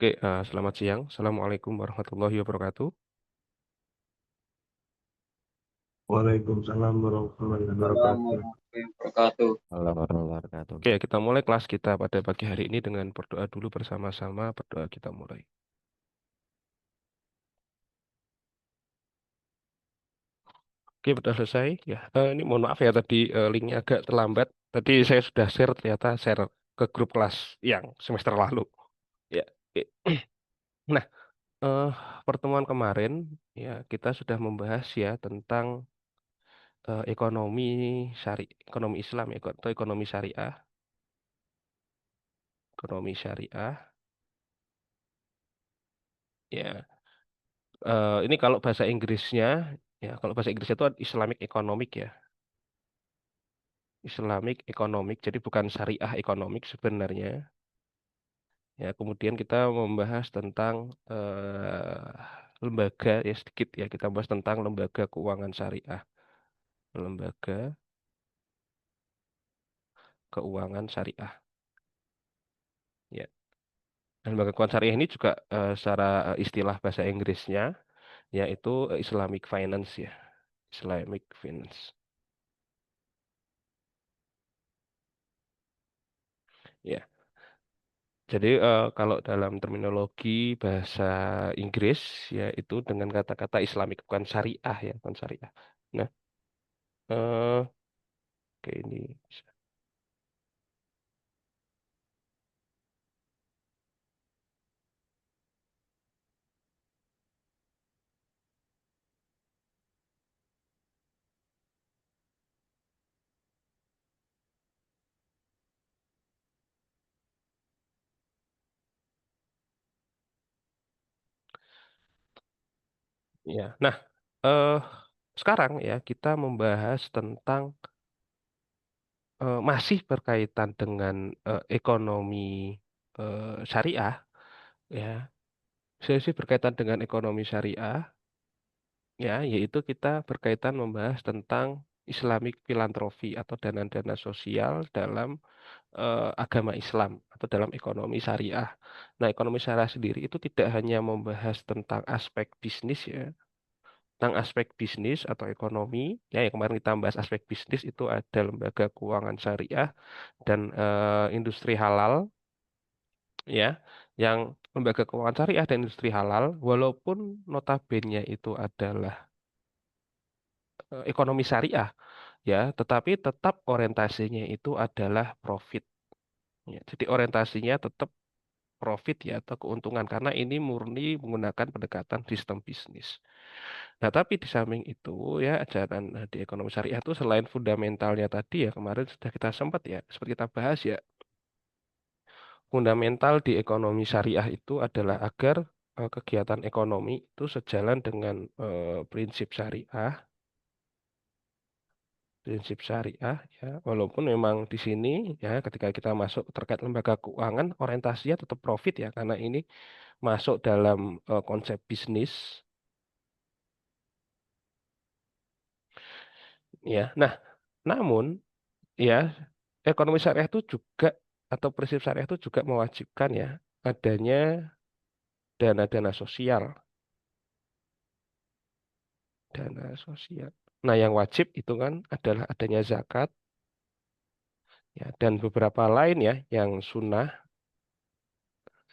Oke, selamat siang. Assalamualaikum warahmatullahi wabarakatuh. Waalaikumsalam warahmatullahi Salam wabarakatuh. warahmatullahi wabarakatuh. Halo warahmatullahi wabarakatuh. Oke, kita mulai kelas kita pada pagi hari ini dengan berdoa dulu bersama-sama. Berdoa kita mulai. Oke, sudah selesai. Ya, ini mohon maaf ya tadi linknya agak terlambat. Tadi saya sudah share ternyata share ke grup kelas yang semester lalu. Ya, oke. Nah, eh, pertemuan kemarin ya kita sudah membahas ya tentang ekonomi ekonomi Islam ya, atau ekonomi syariah, ekonomi syariah. Ya, ini kalau bahasa Inggrisnya, ya kalau bahasa Inggrisnya itu Islamic Economic ya, Islamic Economic. Jadi bukan syariah economic sebenarnya. Ya, kemudian kita membahas tentang lembaga ya sedikit ya kita bahas tentang lembaga keuangan syariah, lembaga keuangan syariah. Ya, dan lembaga keuangan syariah ini juga secara istilah bahasa Inggrisnya yaitu Islamic Finance ya, Islamic Finance. Ya. Jadi kalau dalam terminologi bahasa Inggris ya itu dengan kata-kata Islamic bukan syariah ya bukan syariah. Nah, oke ini ya. Nah, eh sekarang ya kita membahas tentang masih berkaitan dengan ekonomi syariah ya. Saya sih berkaitan dengan ekonomi syariah ya, yaitu kita berkaitan membahas tentang Islamic filantropi atau dana-dana sosial dalam agama Islam atau dalam ekonomi syariah. Nah, ekonomi syariah sendiri itu tidak hanya membahas tentang aspek bisnis ya, tentang aspek bisnis atau ekonomi. Ya, yang kemarin kita bahas aspek bisnis itu ada lembaga keuangan syariah dan industri halal ya, yang lembaga keuangan syariah dan industri halal walaupun notabene itu adalah ekonomi syariah ya, tetapi tetap orientasinya itu adalah profit. Ya, jadi orientasinya tetap profit ya atau keuntungan karena ini murni menggunakan pendekatan sistem bisnis. Nah, tapi di samping itu ya ajaran di ekonomi syariah itu selain fundamentalnya tadi ya kemarin sudah kita sempat ya seperti kita bahas ya fundamental di ekonomi syariah itu adalah agar kegiatan ekonomi itu sejalan dengan prinsip syariah, prinsip syariah ya walaupun memang di sini ya ketika kita masuk terkait lembaga keuangan orientasinya tetap profit ya karena ini masuk dalam konsep bisnis ya. Nah, namun ya ekonomi syariah itu juga atau prinsip syariah itu juga mewajibkan ya adanya dana-dana sosial, dana sosial. Nah, yang wajib itu kan adalah adanya zakat ya dan beberapa lain ya yang sunnah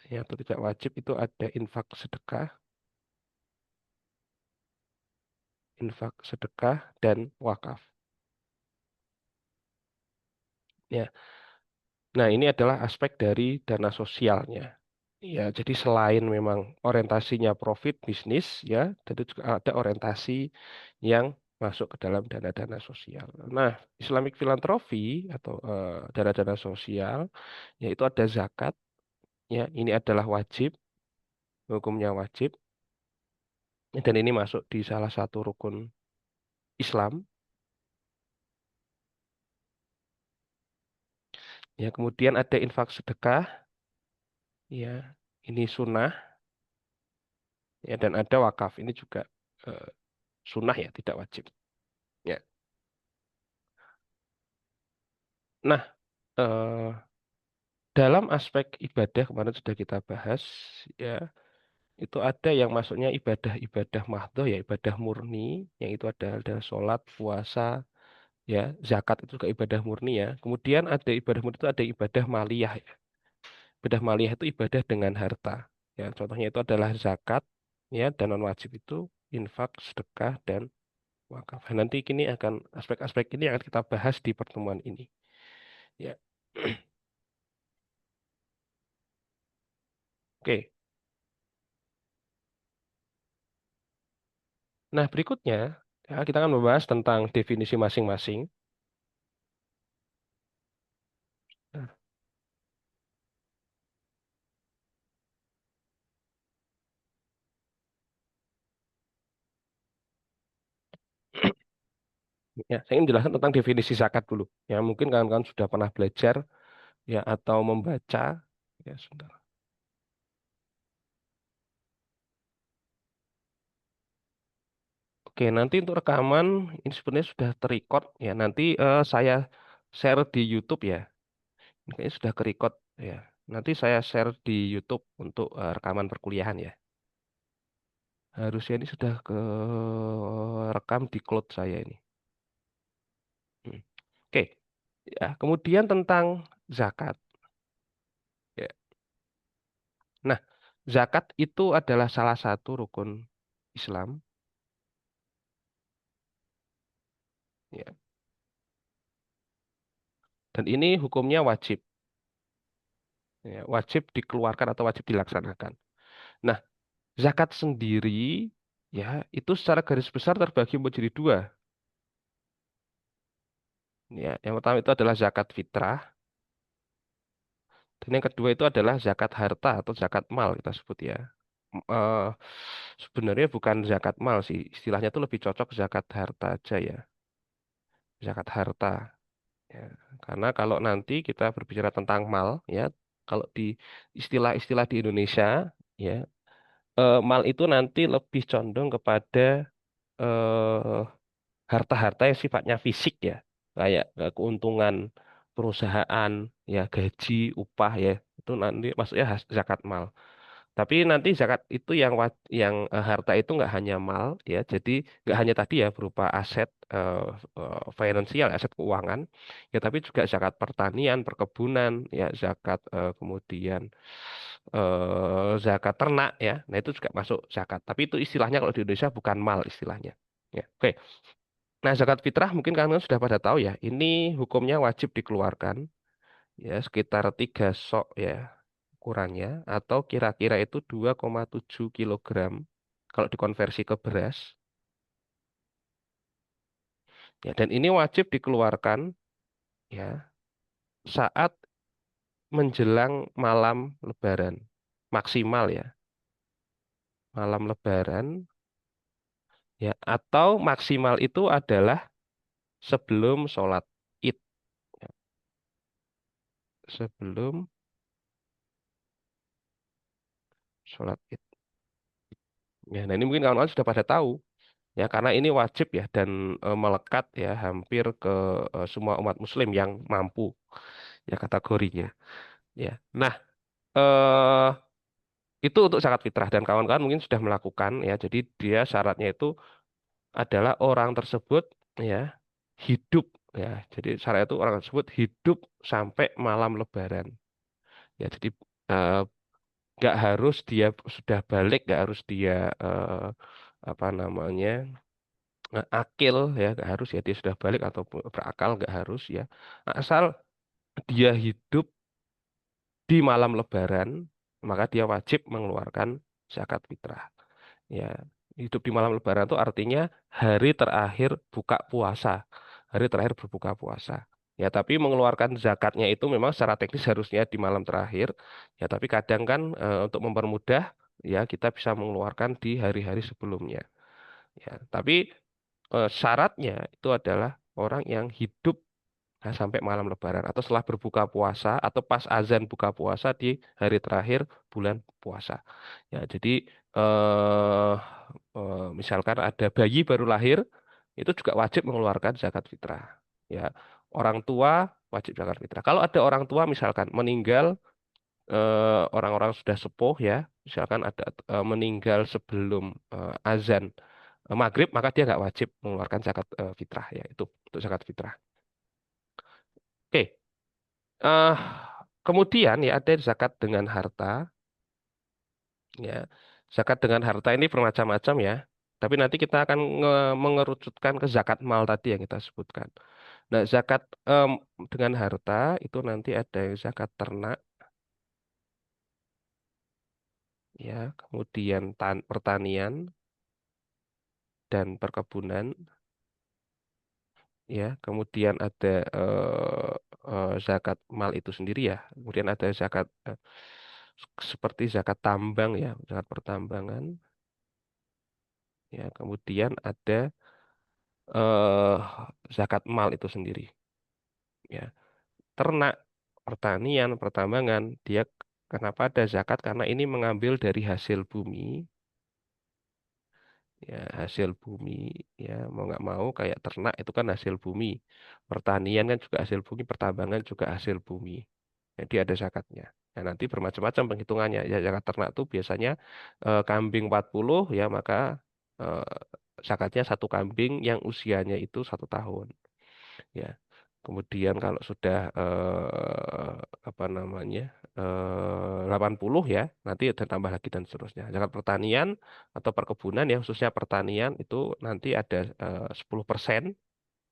ya atau tidak wajib itu ada infak sedekah dan wakaf. Ya. Nah, ini adalah aspek dari dana sosialnya. Ya, jadi selain memang orientasinya profit bisnis ya, tentu juga ada orientasi yang masuk ke dalam dana-dana sosial. Nah, Islamic philanthropy atau dana-dana sosial, yaitu ada zakat, ya, ini adalah wajib, hukumnya wajib, dan ini masuk di salah satu rukun Islam. Ya, kemudian ada infak sedekah, ya, ini sunnah, ya, dan ada wakaf, ini juga eh, sunnah ya, tidak wajib. Ya. Nah, Dalam aspek ibadah kemarin sudah kita bahas, ya, itu ada yang masuknya ibadah-ibadah mahdoh, ya ibadah murni, yang itu adalah sholat, puasa, ya, zakat itu juga ibadah murni ya. Kemudian ada ibadah murni itu ada ibadah maliyah ya. Ibadah maliyah itu ibadah dengan harta. Ya, contohnya itu adalah zakat, ya, dan non wajib itu infak, sedekah, dan wakaf. Nanti kini akan aspek-aspek ini akan kita bahas di pertemuan ini. Ya. Oke. Nah, berikutnya ya, kita akan membahas tentang definisi masing-masing. Nah, ya, saya ingin jelaskan tentang definisi zakat dulu. Ya, mungkin kawan-kawan sudah pernah belajar ya atau membaca. Ya, sebentar. Oke, nanti untuk rekaman ini sebenarnya sudah terrecord ya. Nanti saya share di YouTube ya. Ini kayaknya sudah kerecord ya. Nanti saya share di YouTube untuk rekaman perkuliahan ya. Harusnya ini sudah ke rekam di cloud saya ini. Hmm. Oke, ya. Kemudian tentang zakat. Ya. Nah, zakat itu adalah salah satu rukun Islam. Ya. Dan ini hukumnya wajib. Ya, wajib dikeluarkan atau wajib dilaksanakan. Nah, zakat sendiri ya itu secara garis besar terbagi menjadi dua. Ya, yang pertama itu adalah zakat fitrah dan yang kedua itu adalah zakat harta atau zakat mal kita sebut ya. Eh, Sebenarnya bukan zakat mal sih, istilahnya itu lebih cocok zakat harta aja ya, zakat harta. Ya, karena kalau nanti kita berbicara tentang mal ya, kalau di istilah-istilah di Indonesia ya, mal itu nanti lebih condong kepada eh, harta-harta yang sifatnya fisik ya, kayak keuntungan perusahaan, ya gaji, upah ya, itu nanti masuknya zakat mal. Tapi nanti zakat itu yang harta itu nggak hanya mal ya, jadi nggak hanya tadi ya berupa aset finansial, aset keuangan ya, tapi juga zakat pertanian, perkebunan ya, zakat kemudian zakat ternak ya, nah itu juga masuk zakat. Tapi itu istilahnya kalau di Indonesia bukan mal istilahnya. Ya, oke. Nah, zakat fitrah mungkin kalian sudah pada tahu ya, ini hukumnya wajib dikeluarkan ya sekitar 3 sok ya ukurannya atau kira-kira itu 2,7 kilogram kalau dikonversi ke beras ya, dan ini wajib dikeluarkan ya saat menjelang malam Lebaran maksimal ya, malam Lebaran ya, atau maksimal itu adalah sebelum sholat Id ya, sebelum sholat Id ya. Nah, ini mungkin kawan-kawan sudah pada tahu ya, karena ini wajib ya dan melekat ya hampir ke semua umat Muslim yang mampu ya kategorinya ya. Nah, eh itu untuk zakat fitrah dan kawan-kawan mungkin sudah melakukan ya. Jadi dia syaratnya itu adalah orang tersebut ya hidup ya. Jadi syarat itu orang tersebut hidup sampai malam Lebaran. Ya, jadi eh, nggak harus dia sudah balik, nggak harus dia eh, apa namanya akil ya, nggak harus ya dia sudah balik atau berakal, nggak harus ya. Asal dia hidup di malam Lebaran, maka dia wajib mengeluarkan zakat fitrah. Ya, hidup di malam Lebaran itu artinya hari terakhir buka puasa, hari terakhir berbuka puasa. Ya, tapi mengeluarkan zakatnya itu memang secara teknis harusnya di malam terakhir. Ya, tapi kadang kan untuk mempermudah, ya kita bisa mengeluarkan di hari-hari sebelumnya. Ya, tapi syaratnya itu adalah orang yang hidup sampai malam Lebaran atau setelah berbuka puasa atau pas azan buka puasa di hari terakhir bulan puasa. Ya, jadi eh, misalkan ada bayi baru lahir, itu juga wajib mengeluarkan zakat fitrah. Ya, orang tua wajib zakat fitrah. Kalau ada orang tua misalkan meninggal, orang-orang sudah sepuh ya, misalkan ada meninggal sebelum azan maghrib, maka dia nggak wajib mengeluarkan zakat fitrah ya, itu untuk zakat fitrah. Oke, eh, kemudian ya ada zakat dengan harta ya. Zakat dengan harta ini bermacam-macam ya. Tapi nanti kita akan mengerucutkan ke zakat mal tadi yang kita sebutkan. Nah, zakat dengan harta itu nanti ada yang zakat ternak ya, kemudian pertanian dan perkebunan ya, kemudian ada zakat mal itu sendiri ya, kemudian ada zakat seperti zakat tambang ya, zakat pertambangan ya, kemudian ada eh, zakat mal itu sendiri ya, ternak, pertanian, pertambangan, dia kenapa ada zakat? Karena ini mengambil dari hasil bumi ya, hasil bumi ya, mau nggak mau kayak ternak itu kan hasil bumi, pertanian kan juga hasil bumi, pertambangan juga hasil bumi, jadi ada zakatnya. Nah, nanti bermacam-macam penghitungannya ya. Zakat ternak itu biasanya kambing 40 ya, maka eh, zakatnya satu kambing yang usianya itu 1 tahun ya. Kemudian kalau sudah apa namanya 80 ya, nanti ada tambah lagi dan seterusnya. Zakat pertanian atau perkebunan ya, khususnya pertanian itu nanti ada 10%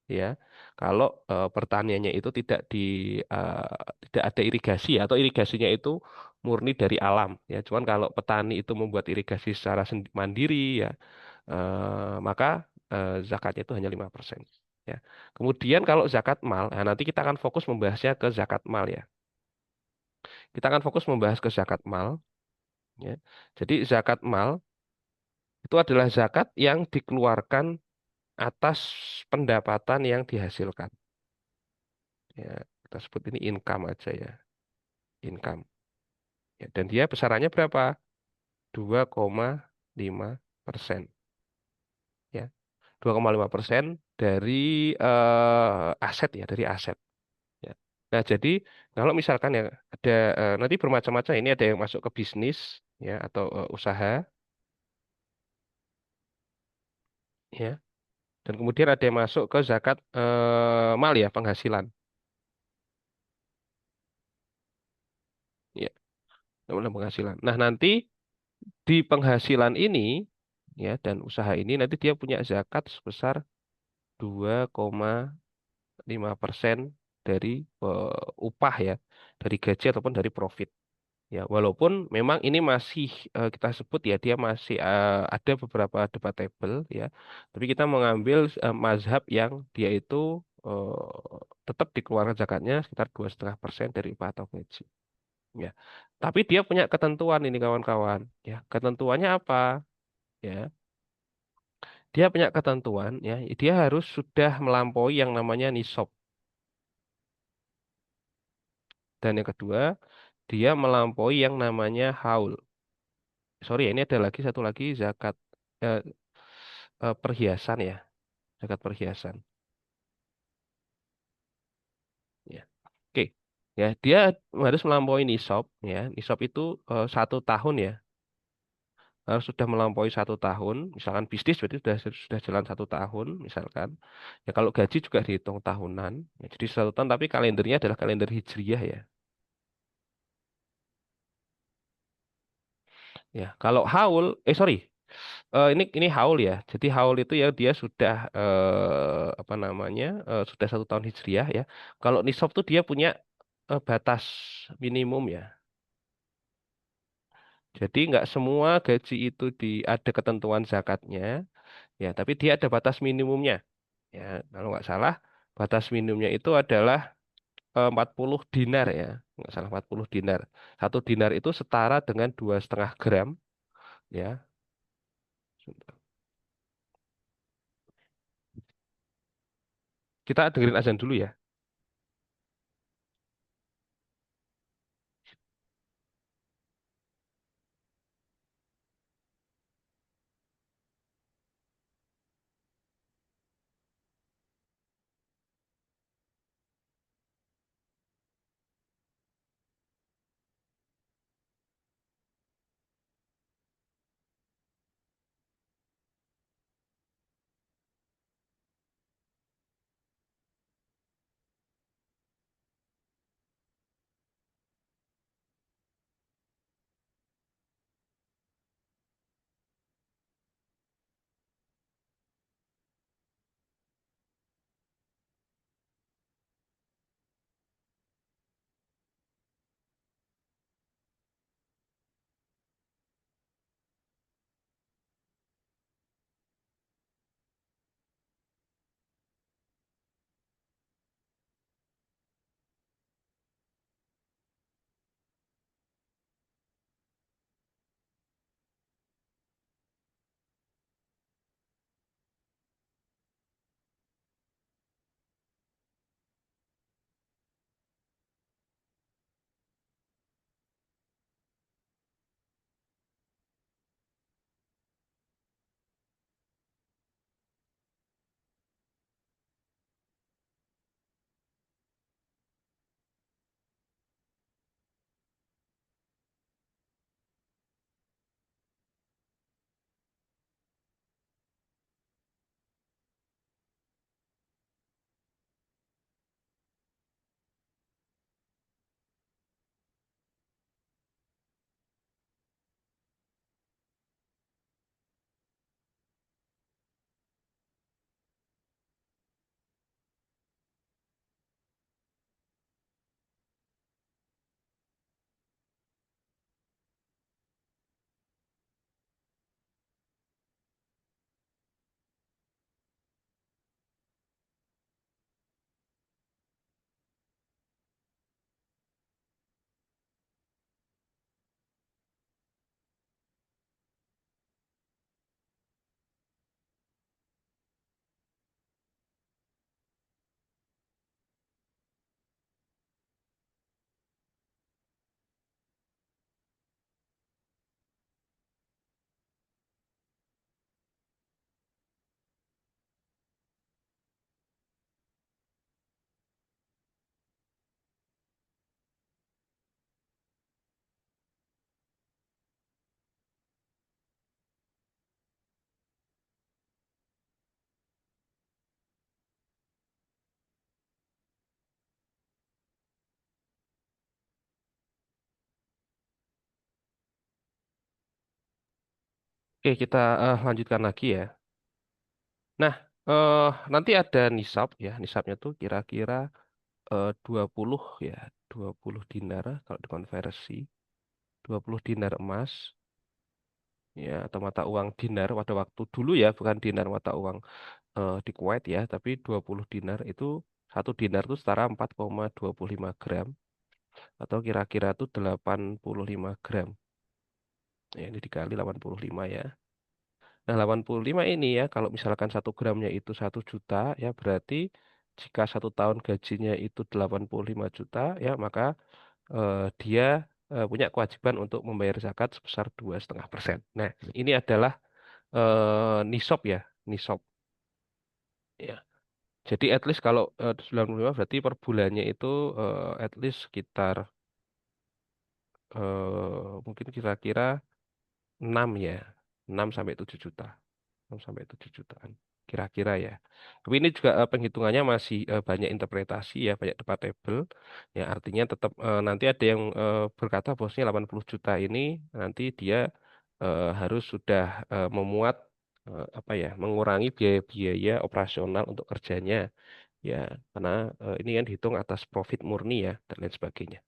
ya. Kalau pertaniannya itu tidak ada irigasi atau irigasinya itu murni dari alam ya. Cuman kalau petani itu membuat irigasi secara mandiri ya, maka zakatnya itu hanya 5%. Ya. Kemudian kalau zakat mal, nah nanti kita akan fokus membahasnya ke zakat mal ya. Kita akan fokus membahas ke zakat mal. Ya. Jadi zakat mal itu adalah zakat yang dikeluarkan atas pendapatan yang dihasilkan. Ya, kita sebut ini income aja ya, income. Ya, dan dia besarannya berapa? 2,5%. Ya, 2,5% dari aset ya, dari aset. Ya. Nah, jadi kalau misalkan ya ada nanti bermacam-macam, ini ada yang masuk ke bisnis ya atau usaha ya. Dan kemudian ada yang masuk ke zakat mal ya, penghasilan. Ya, namanya penghasilan. Nah, nanti di penghasilan ini ya dan usaha ini nanti dia punya zakat sebesar 2,5% dari upah ya, dari gaji ataupun dari profit. Ya, walaupun memang ini masih kita sebut ya, dia masih ada beberapa debatable ya, tapi kita mengambil mazhab yang dia itu tetap dikeluarkan zakatnya sekitar 2,5% dari upah atau gaji. Ya, tapi dia punya ketentuan ini kawan-kawan. Ya, ketentuannya apa? Ya, dia punya ketentuan ya, dia harus sudah melampaui yang namanya nisab. Dan yang kedua, dia melampaui yang namanya haul. Sorry, ya, ini ada lagi satu lagi zakat eh, perhiasan ya, zakat perhiasan. Ya, oke. Ya, dia harus melampaui nisab. Ya, nisab itu 1 tahun ya, harus sudah melampaui 1 tahun. Misalkan bisnis berarti sudah jalan 1 tahun, misalkan. Ya, kalau gaji juga dihitung tahunan. Ya, jadi 1 tahun, tapi kalendernya adalah kalender hijriyah ya. Ya, kalau haul, sorry, ini haul ya. Jadi haul itu ya dia sudah apa namanya sudah 1 tahun hijriah ya. Kalau nisab tuh dia punya batas minimum ya. Jadi nggak semua gaji itu ada ketentuan zakatnya ya. Tapi dia ada batas minimumnya ya. Kalau nggak salah batas minimumnya itu adalah 40 dinar ya. Nggak salah 40 dinar. 1 dinar itu setara dengan 2,5 gram ya. Kita dengerin azan dulu ya. Oke, kita lanjutkan lagi ya. Nah, nanti ada nisab ya. Nisabnya tuh kira-kira 20 ya, 20 dinar kalau dikonversi, 20 dinar emas ya atau mata uang dinar pada waktu dulu ya, bukan dinar mata uang di Kuwait ya, tapi 20 dinar itu satu dinar itu setara 4,25 gram atau kira-kira tuh 85 gram. Ya, ini dikali 85 ya. Nah, 85 ini ya, kalau misalkan satu gramnya itu 1 juta, ya berarti jika 1 tahun gajinya itu 85 juta, ya maka dia punya kewajiban untuk membayar zakat sebesar 2,5%. Nah, ini adalah nisab ya, nisab. Ya. Jadi at least kalau 95 berarti per bulannya itu at least sekitar mungkin kira-kira 6 ya, 6 sampai 7 juta. 6 sampai 7 jutaan kira-kira ya. Tapi ini juga penghitungannya masih banyak interpretasi ya, banyak debatable. Ya artinya tetap nanti ada yang berkata bahwasanya 80 juta ini nanti dia harus sudah memuat apa ya, mengurangi biaya-biaya operasional untuk kerjanya ya, karena ini kan dihitung atas profit murni ya dan lain sebagainya.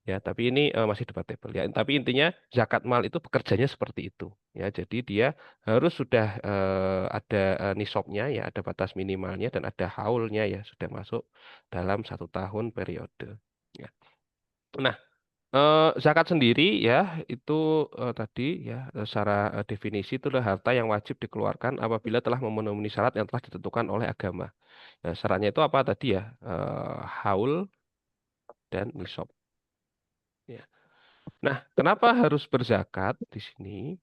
Ya, tapi ini masih debatable ya. Tapi intinya zakat mal itu bekerjanya seperti itu. Ya, jadi dia harus sudah ada nisabnya ya, ada batas minimalnya dan ada haulnya ya, sudah masuk dalam 1 tahun periode. Ya. Nah, zakat sendiri ya itu tadi ya secara definisi itu adalah harta yang wajib dikeluarkan apabila telah memenuhi syarat yang telah ditentukan oleh agama. Ya, syaratnya itu apa tadi ya? Haul dan nisab. Ya. Nah, kenapa harus berzakat di sini?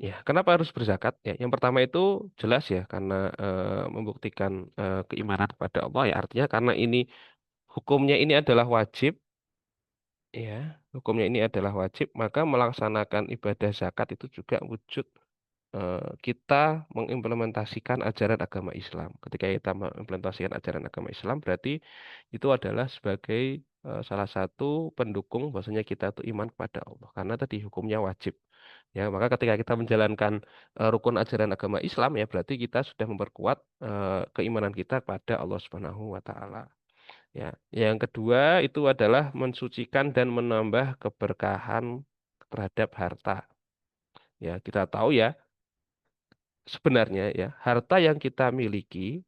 Ya, kenapa harus berzakat? Ya, yang pertama itu jelas ya karena membuktikan keimanan kepada Allah ya. Artinya karena ini hukumnya ini adalah wajib, ya, hukumnya ini adalah wajib, maka melaksanakan ibadah zakat itu juga wujud kita mengimplementasikan ajaran agama Islam. Ketika kita mengimplementasikan ajaran agama Islam, berarti itu adalah sebagai salah satu pendukung bahwasanya kita itu iman kepada Allah. Karena tadi hukumnya wajib. Ya, maka ketika kita menjalankan rukun ajaran agama Islam ya berarti kita sudah memperkuat keimanan kita kepada Allah Subhanahu wa taala. Ya, yang kedua itu adalah mensucikan dan menambah keberkahan terhadap harta. Ya, kita tahu ya sebenarnya ya, harta yang kita miliki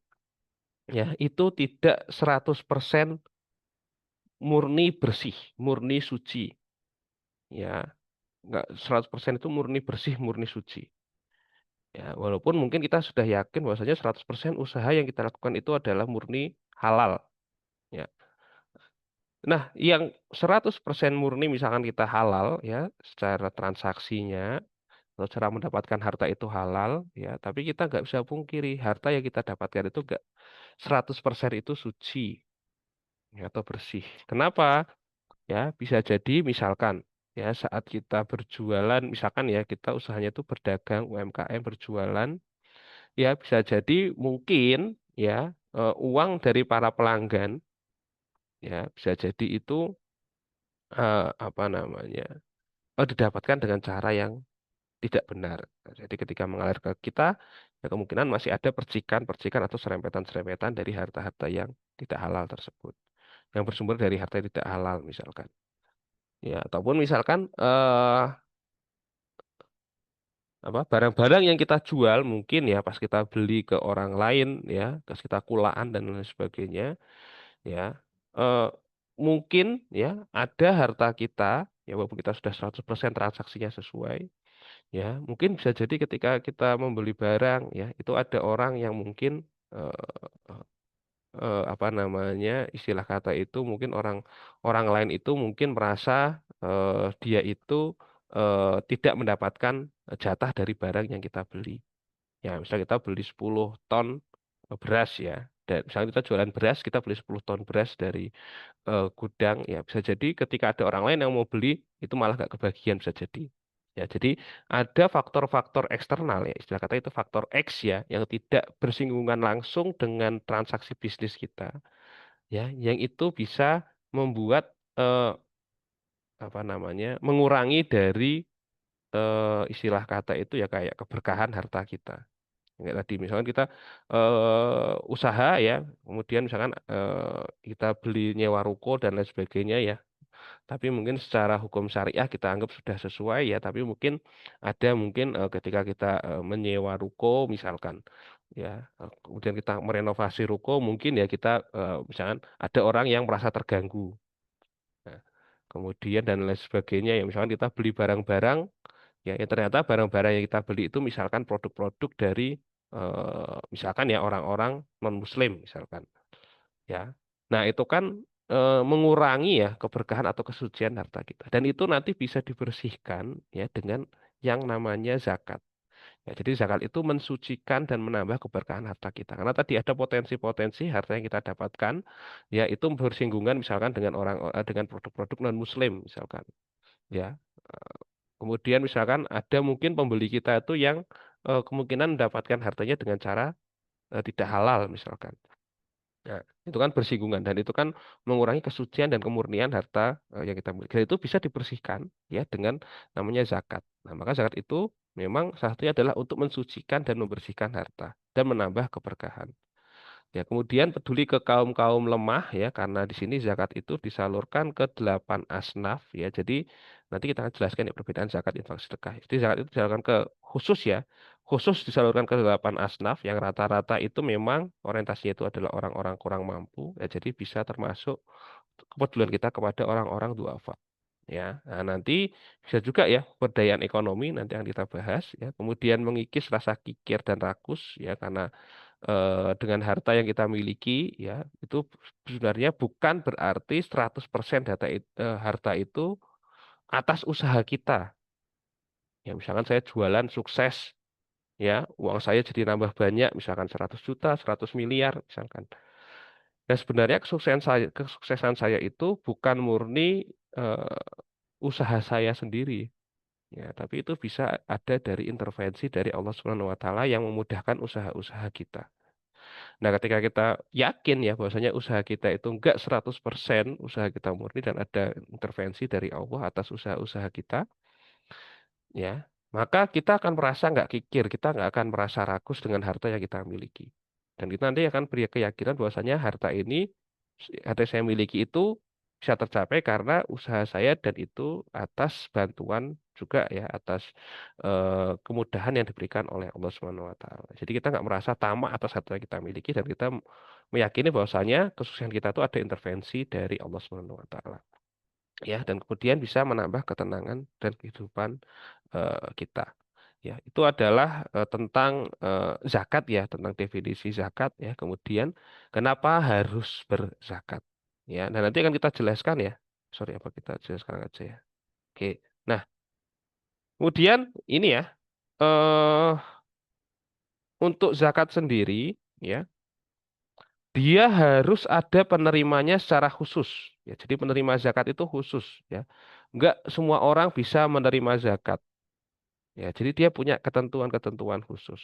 ya itu tidak 100% murni bersih, murni suci. Ya, nggak 100% itu murni bersih, murni suci. Ya, walaupun mungkin kita sudah yakin bahwasanya 100% usaha yang kita lakukan itu adalah murni halal. Ya. Nah, yang 100% murni misalkan kita halal ya, secara transaksinya atau cara mendapatkan harta itu halal ya, tapi kita nggak bisa pungkiri harta yang kita dapatkan itu nggak 100% itu suci ya, atau bersih. Kenapa? Ya, bisa jadi misalkan ya saat kita berjualan, misalkan ya kita usahanya itu berdagang UMKM berjualan, ya bisa jadi mungkin ya uang dari para pelanggan ya bisa jadi itu apa namanya didapatkan dengan cara yang tidak benar. Nah, jadi ketika mengalir ke kita, ya kemungkinan masih ada percikan-percikan atau serempetan-serempetan dari harta-harta yang tidak halal tersebut, yang bersumber dari harta yang tidak halal misalkan. Ya, ataupun misalkan apa barang-barang yang kita jual mungkin ya pas kita beli ke orang lain ya, pas kita kulaan dan lain sebagainya, ya eh, mungkin ya ada harta kita ya walaupun kita sudah 100% transaksinya sesuai. Ya, mungkin bisa jadi ketika kita membeli barang ya, itu ada orang yang mungkin apa namanya istilah kata itu mungkin orang orang lain itu mungkin merasa dia itu tidak mendapatkan jatah dari barang yang kita beli. Ya, misalnya kita beli 10 ton beras ya. Dan misalnya kita jualan beras, kita beli 10 ton beras dari gudang. Ya, bisa jadi ketika ada orang lain yang mau beli, itu malah nggak kebagian bisa jadi. Ya, jadi ada faktor-faktor eksternal ya, istilah kata itu faktor X ya, yang tidak bersinggungan langsung dengan transaksi bisnis kita. ya, yang itu bisa membuat apa namanya, mengurangi dari istilah kata itu ya kayak keberkahan harta kita. Kayak tadi misalkan kita usaha ya, kemudian misalkan kita beli nyewa ruko dan lain sebagainya ya. Tapi mungkin secara hukum syariah kita anggap sudah sesuai ya, tapi mungkin ada mungkin ketika kita menyewa ruko misalkan ya, kemudian kita merenovasi ruko mungkin ya kita misalkan ada orang yang merasa terganggu. Nah, kemudian dan lain sebagainya ya misalkan kita beli barang-barang ya, yang ternyata barang-barang yang kita beli itu misalkan produk-produk dari misalkan ya orang-orang non-Muslim misalkan ya. Nah, itu kan mengurangi ya keberkahan atau kesucian harta kita. Dan itu nanti bisa dibersihkan ya dengan yang namanya zakat. Ya, jadi zakat itu mensucikan dan menambah keberkahan harta kita. Karena tadi ada potensi-potensi harta yang kita dapatkan, ya itu bersinggungan misalkan dengan dengan produk-produk non-Muslim misalkan. Ya, kemudian misalkan ada mungkin pembeli kita itu yang kemungkinan mendapatkan hartanya dengan cara tidak halal misalkan. Nah, itu kan bersinggungan dan itu kan mengurangi kesucian dan kemurnian harta yang kita miliki. Dan itu bisa dibersihkan ya dengan namanya zakat. Nah, maka zakat itu memang salah satunya adalah untuk mensucikan dan membersihkan harta dan menambah keberkahan. Ya, kemudian peduli ke kaum-kaum lemah ya, karena di sini zakat itu disalurkan ke 8 asnaf ya. Jadi nanti kita akan jelaskan ya perbedaan zakat, infak, sedekah. Jadi zakat itu disalurkan ke khusus ya, khusus disalurkan ke 8 asnaf yang rata-rata itu memang orientasinya itu adalah orang-orang kurang mampu. Ya, jadi bisa termasuk kepedulian kita kepada orang-orang duafa. Ya, nah, nanti bisa juga ya pemberdayaan ekonomi nanti yang kita bahas ya. Kemudian mengikis rasa kikir dan rakus ya karena dengan harta yang kita miliki ya itu sebenarnya bukan berarti 100% harta itu atas usaha kita. Ya misalkan saya jualan sukses ya, uang saya jadi nambah banyak misalkan 100 juta, 100 miliar misalkan. Dan sebenarnya kesuksesan saya itu bukan murni eh, usaha saya sendiri. Ya, tapi itu bisa ada dari intervensi dari Allah Subhanahu wa taala yang memudahkan usaha-usaha kita. Nah, ketika kita yakin ya bahwasanya usaha kita itu enggak 100% usaha kita murni dan ada intervensi dari Allah atas usaha-usaha kita, ya, maka kita akan merasa nggak kikir, kita nggak akan merasa rakus dengan harta yang kita miliki. Dan kita nanti akan beri keyakinan bahwasanya harta yang saya miliki itu bisa tercapai karena usaha saya dan itu atas bantuan juga ya atas kemudahan yang diberikan oleh Allah Subhanahu wa taala. Jadi kita nggak merasa tamak atas harta yang kita miliki dan kita meyakini bahwasanya kesuksesan kita itu ada intervensi dari Allah Subhanahu wa taala. Ya, dan kemudian bisa menambah ketenangan dan kehidupan kita. Ya, itu adalah tentang zakat ya, tentang definisi zakat ya. Kemudian kenapa harus berzakat? Ya, dan nanti akan kita jelaskan ya. Sorry, apa kita jelaskan aja ya. Oke. Nah, kemudian ini ya, eh untuk zakat sendiri ya, dia harus ada penerimanya secara khusus. Ya, jadi penerima zakat itu khusus ya. Enggak semua orang bisa menerima zakat. Ya, jadi dia punya ketentuan-ketentuan khusus.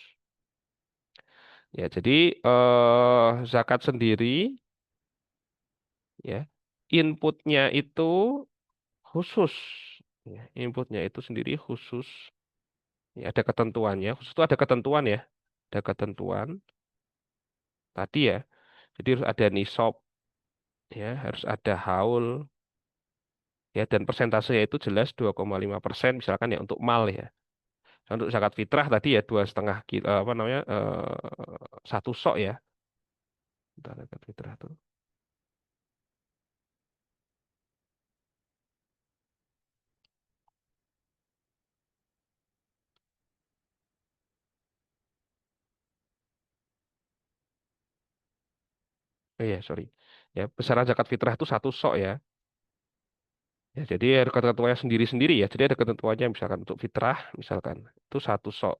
Ya, jadi zakat sendiri ya inputnya itu khusus. Ya, inputnya itu sendiri khusus. Ya, ada ketentuannya. Khusus itu ada ketentuan ya. Ada ketentuan tadi ya. Jadi harus ada nisab ya, harus ada haul ya dan persentasenya itu jelas 2,5% misalkan ya untuk mal ya. Untuk zakat fitrah tadi ya 2,5 kilo apa namanya 1 sok ya. Bentar, zakat fitrah tuh. Oh iya, sorry. Ya, besaran zakat fitrah itu 1 sok ya. Ya, jadi ada ketentuannya sendiri-sendiri ya. Jadi ada ketentuannya misalkan untuk fitrah, misalkan itu 1 sok.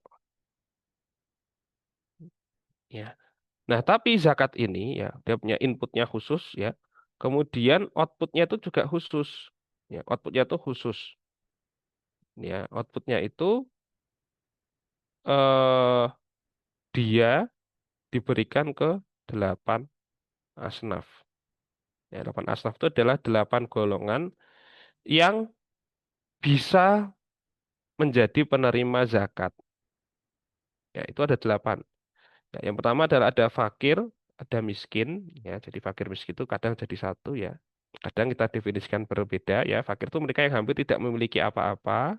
Ya. Nah, tapi zakat ini ya dia punya inputnya khusus ya. Kemudian outputnya itu juga khusus. Ya, outputnya itu khusus. Ya, outputnya itu eh dia diberikan ke 8 asnaf. Ya, 8 asnaf itu adalah 8 golongan yang bisa menjadi penerima zakat. Ya, itu ada 8. Ya, yang pertama adalah ada fakir, ada miskin. Ya, jadi fakir miskin itu kadang jadi satu ya. Kadang kita definisikan berbeda ya. Fakir itu mereka yang hampir tidak memiliki apa-apa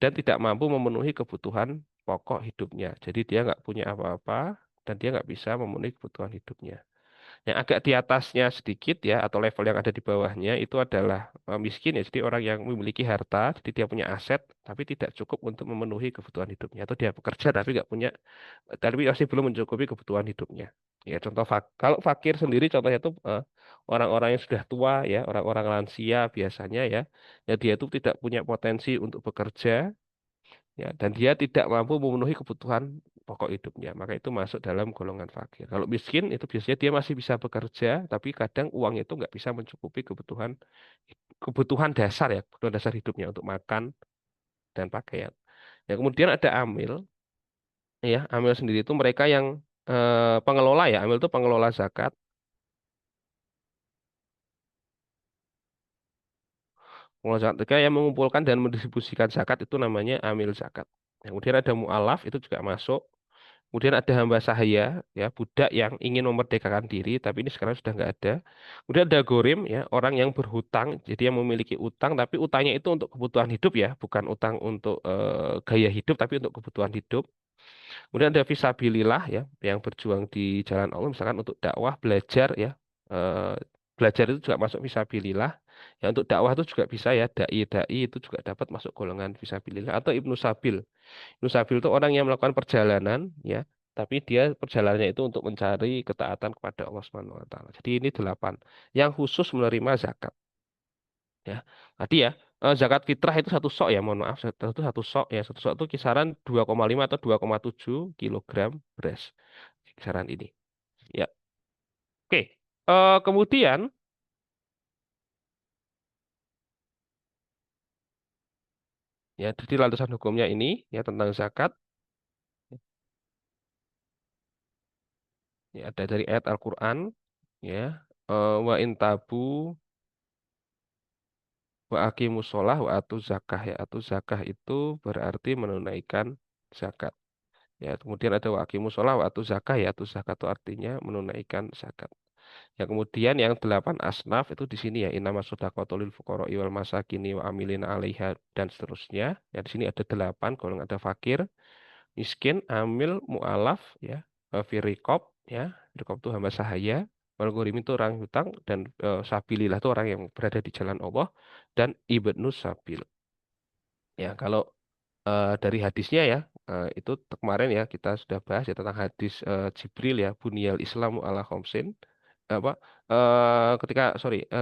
dan tidak mampu memenuhi kebutuhan pokok hidupnya. Jadi dia nggak punya apa-apa dan dia nggak bisa memenuhi kebutuhan hidupnya. Yang agak di atasnya sedikit ya, atau level yang ada di bawahnya itu adalah miskin ya. Jadi orang yang memiliki harta, jadi dia punya aset, tapi tidak cukup untuk memenuhi kebutuhan hidupnya. Atau dia bekerja tapi nggak punya, tapi masih belum mencukupi kebutuhan hidupnya. Ya, contoh kalau fakir sendiri contohnya itu orang-orang yang sudah tua ya, orang-orang lansia biasanya ya, ya dia itu tidak punya potensi untuk bekerja, ya dan dia tidak mampu memenuhi kebutuhan pokok hidupnya maka itu masuk dalam golongan fakir. Kalau miskin itu biasanya dia masih bisa bekerja tapi kadang uang itu nggak bisa mencukupi kebutuhan kebutuhan dasar ya, kebutuhan dasar hidupnya untuk makan dan pakaian. Ya kemudian ada amil. Ya amil sendiri itu mereka yang pengelola ya, amil itu pengelola zakat. Pengelola zakat mereka yang mengumpulkan dan mendistribusikan zakat itu namanya amil zakat. Yang kemudian ada mualaf itu juga masuk. Kemudian ada hamba sahaya, ya budak yang ingin memerdekakan diri, tapi ini sekarang sudah nggak ada. Kemudian ada gorim, ya orang yang berhutang, jadi yang memiliki utang, tapi utangnya itu untuk kebutuhan hidup ya, bukan utang untuk gaya hidup, tapi untuk kebutuhan hidup. Kemudian ada fisabilillah, ya yang berjuang di jalan Allah, misalkan untuk dakwah, belajar, ya. Eh, Belajar itu juga masuk fisabilillah. Ya untuk dakwah itu juga bisa ya, dai itu juga dapat masuk golongan fisabilillah atau ibnu sabil. Nusabil itu orang yang melakukan perjalanan ya, tapi dia perjalanannya itu untuk mencari ketaatan kepada Allah Subhanahu wa taala. Jadi ini 8 yang khusus menerima zakat ya. Tadi ya zakat fitrah itu satu sok ya, mohon maaf, satu sok ya, satu sok itu kisaran 2,5 atau 2,7 kilogram beras. Kisaran ini. Ya. Oke. Kemudian ya jadi landasan hukumnya ini ya tentang zakat ya ada dari ayat Al-Qur'an ya. Wa intabu wa aqimus sholah wa atu zakah ya. Atu zakah itu berarti menunaikan zakat. Ya, kemudian ada wa aqimus sholah wa atu zakah ya. Atu zakat itu artinya menunaikan zakat. Ya, kemudian yang 8 asnaf itu di sini ya. Innama shodaqatu lil fuqara'i wal masakini wa amilina 'alaiha dan seterusnya. Ya, di sini ada 8 golongan ada fakir, miskin, amil, mu'alaf ya, firikob ya. Firikob itu hamba sahaya. Wal ghorimin itu orang hutang dan sabilillah itu orang yang berada di jalan Allah dan ibnu sabil. Ya, kalau dari hadisnya ya itu kemarin ya kita sudah bahas ya tentang hadis Jibril ya Buniyal Islamu ala khomsin apa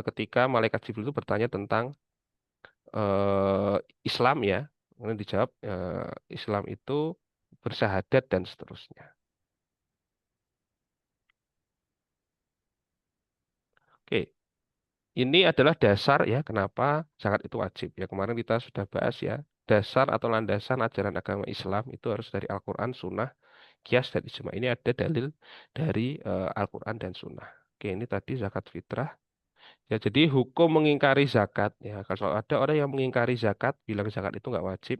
ketika malaikat Jibril itu bertanya tentang eh, Islam ya kemudian dijawab Islam itu bersyahadat dan seterusnya. Oke, ini adalah dasar ya kenapa zakat itu wajib. Ya kemarin kita sudah bahas ya dasar atau landasan ajaran agama Islam itu harus dari Al-Quran, Sunnah, Kias dan ijma. Ini ada dalil dari Al-Quran dan Sunnah. Oke, ini tadi zakat fitrah. Ya, jadi hukum mengingkari zakat. Ya, kalau ada orang yang mengingkari zakat, bilang zakat itu nggak wajib.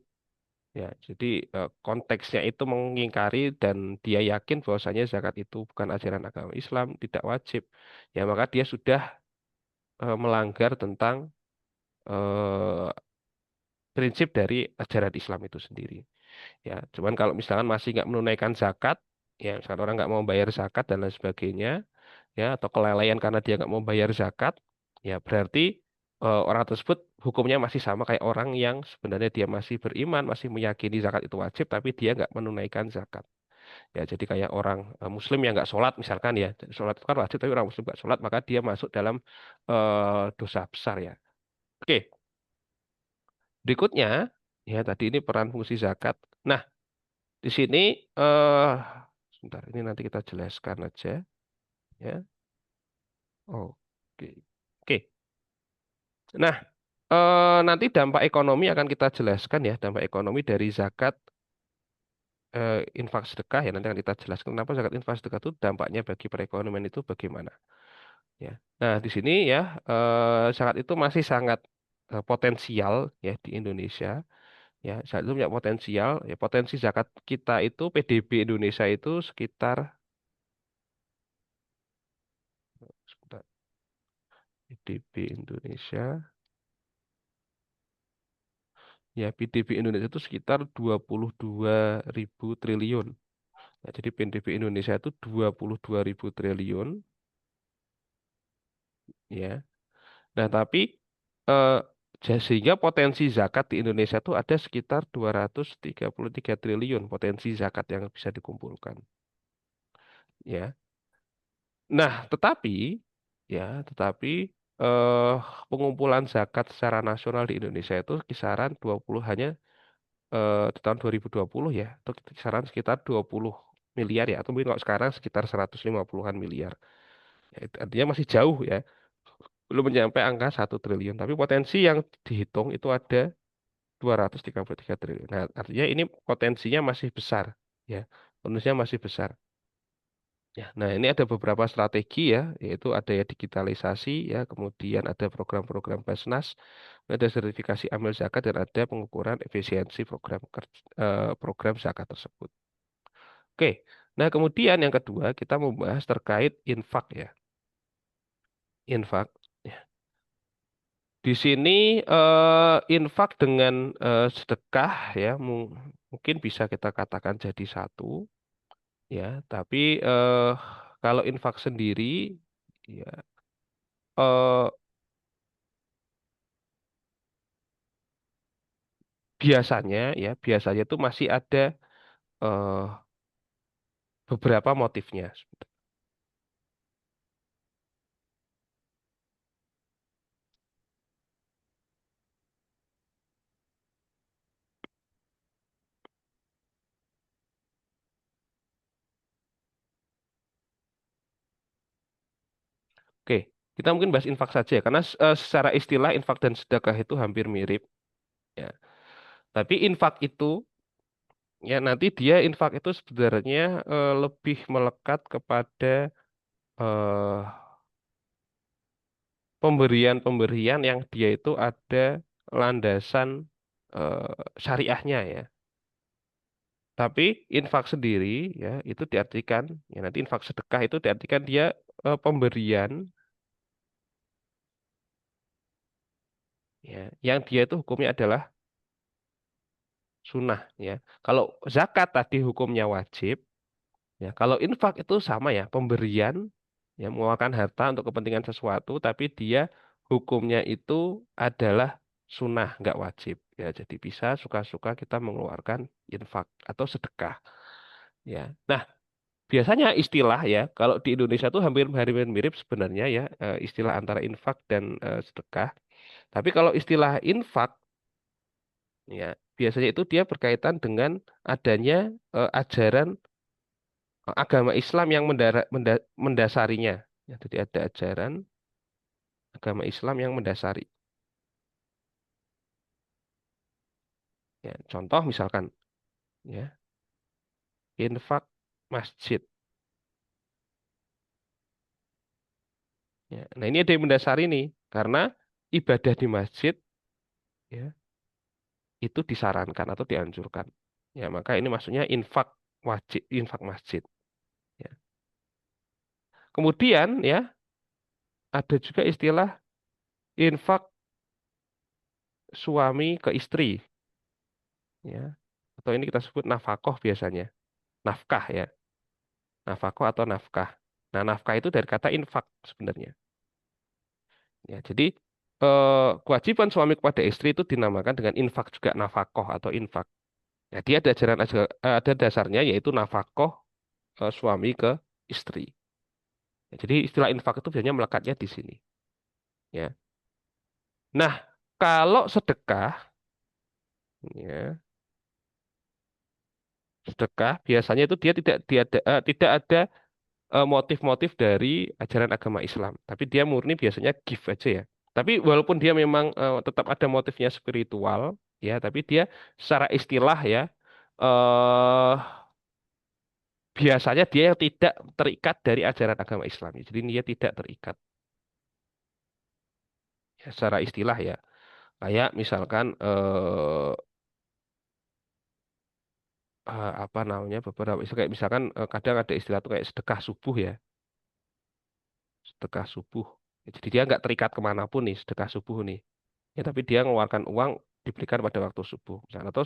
Ya, jadi konteksnya itu mengingkari dan dia yakin bahwasanya zakat itu bukan ajaran agama Islam, tidak wajib. Ya, maka dia sudah melanggar tentang eh, prinsip dari ajaran Islam itu sendiri. Ya, cuman kalau misalkan masih nggak menunaikan zakat, ya misalkan orang nggak mau bayar zakat dan lain sebagainya, ya atau kelelayan karena dia nggak mau bayar zakat, ya berarti orang tersebut hukumnya masih sama kayak orang yang sebenarnya dia masih beriman, masih meyakini zakat itu wajib, tapi dia nggak menunaikan zakat. Ya, jadi kayak orang Muslim yang nggak sholat misalkan ya, sholat itu kan wajib, tapi orang Muslim nggak sholat, maka dia masuk dalam dosa besar ya. Oke, berikutnya ya tadi ini peran fungsi zakat. Nah, di sini eh sebentar ini nanti kita jelaskan aja ya. Oke. Oke. Nah, nanti dampak ekonomi akan kita jelaskan ya, dampak ekonomi dari zakat infak sedekah ya nanti akan kita jelaskan kenapa zakat infak sedekah itu dampaknya bagi perekonomian itu bagaimana. Ya. Nah, di sini ya zakat itu masih sangat potensial ya di Indonesia. Ya, saat itu punya potensial. Ya, potensi zakat kita itu PDB Indonesia itu sekitar sebentar, PDB Indonesia. Ya, PDB Indonesia itu sekitar 22.000 triliun. Ya, jadi PDB Indonesia itu 22.000 triliun, ya. Nah, tapi eh, sehingga potensi zakat di Indonesia itu ada sekitar 233 triliun potensi zakat yang bisa dikumpulkan, ya. Nah, tetapi eh, pengumpulan zakat secara nasional di Indonesia itu kisaran 20 hanya di tahun 2020 ya, itu kisaran sekitar 20 miliar ya, atau mungkin kalau sekarang sekitar 150-an miliar. Ya, itu artinya masih jauh ya, belum mencapai angka 1 triliun. Tapi potensi yang dihitung itu ada 233 triliun. Nah, artinya ini potensinya masih besar ya, potensinya masih besar. Ya, nah ini ada beberapa strategi ya, yaitu ada ya digitalisasi ya, kemudian ada program-program Basnas, ada sertifikasi amil zakat dan ada pengukuran efisiensi program zakat tersebut. Oke, nah kemudian yang kedua kita membahas terkait infak ya, infak. Ya. Di sini infak dengan sedekah ya mungkin bisa kita katakan jadi satu ya, tapi kalau infak sendiri ya eh, biasanya itu masih ada eh, beberapa motifnya. Oke, kita mungkin bahas infak saja ya, karena secara istilah infak dan sedekah itu hampir mirip ya. Tapi infak itu ya nanti dia infak itu sebenarnya lebih melekat kepada eh, pemberian-pemberian yang dia itu ada landasan syariahnya ya. Tapi infak sendiri ya itu diartikan ya nanti infak sedekah itu diartikan dia pemberian ya yang dia itu hukumnya adalah sunnah ya. Kalau zakat tadi hukumnya wajib ya. Kalau infak itu sama ya pemberian ya mengeluarkan harta untuk kepentingan sesuatu tapi dia hukumnya itu adalah sunnah nggak wajib ya. Jadi bisa suka-suka kita mengeluarkan infak atau sedekah ya. Nah, biasanya istilah ya, kalau di Indonesia tuh hampir mirip sebenarnya ya, istilah antara infak dan sedekah. Tapi kalau istilah infak ya, biasanya itu dia berkaitan dengan adanya ajaran agama Islam yang mendasarinya. Ya, jadi ada ajaran agama Islam yang mendasari. Ya, contoh misalkan ya, infak masjid. Ya, nah ini ada yang mendasari nih, karena ibadah di masjid ya itu disarankan atau dianjurkan. Ya, maka ini maksudnya infak wajib, infak masjid. Ya. Kemudian ya ada juga istilah infak suami ke istri. Ya. Atau ini kita sebut nafkah biasanya. Nafkah ya. Nafkah atau nafkah. Nah, nafkah itu dari kata infak sebenarnya. Ya, jadi kewajiban suami kepada istri itu dinamakan dengan infak juga nafkah atau infak. Jadi ada ada dasarnya yaitu nafkah suami ke istri. Ya, jadi istilah infak itu biasanya melekatnya di sini. Ya. Nah, kalau sedekah, ya, sedekah biasanya itu dia tidak ada motif-motif dari ajaran agama Islam, tapi dia murni biasanya give aja ya. Tapi walaupun dia memang tetap ada motifnya spiritual, ya, tapi dia secara istilah ya, eh biasanya dia yang tidak terikat dari ajaran agama Islam. Jadi dia tidak terikat. secara istilah ya. Kayak misalkan apa namanya beberapa istilah kayak misalkan kadang ada istilah tuh kayak sedekah subuh ya, sedekah subuh. Ya, jadi dia nggak terikat kemanapun nih sedekah subuh nih. Ya tapi dia mengeluarkan uang diberikan pada waktu subuh. Misalnya atau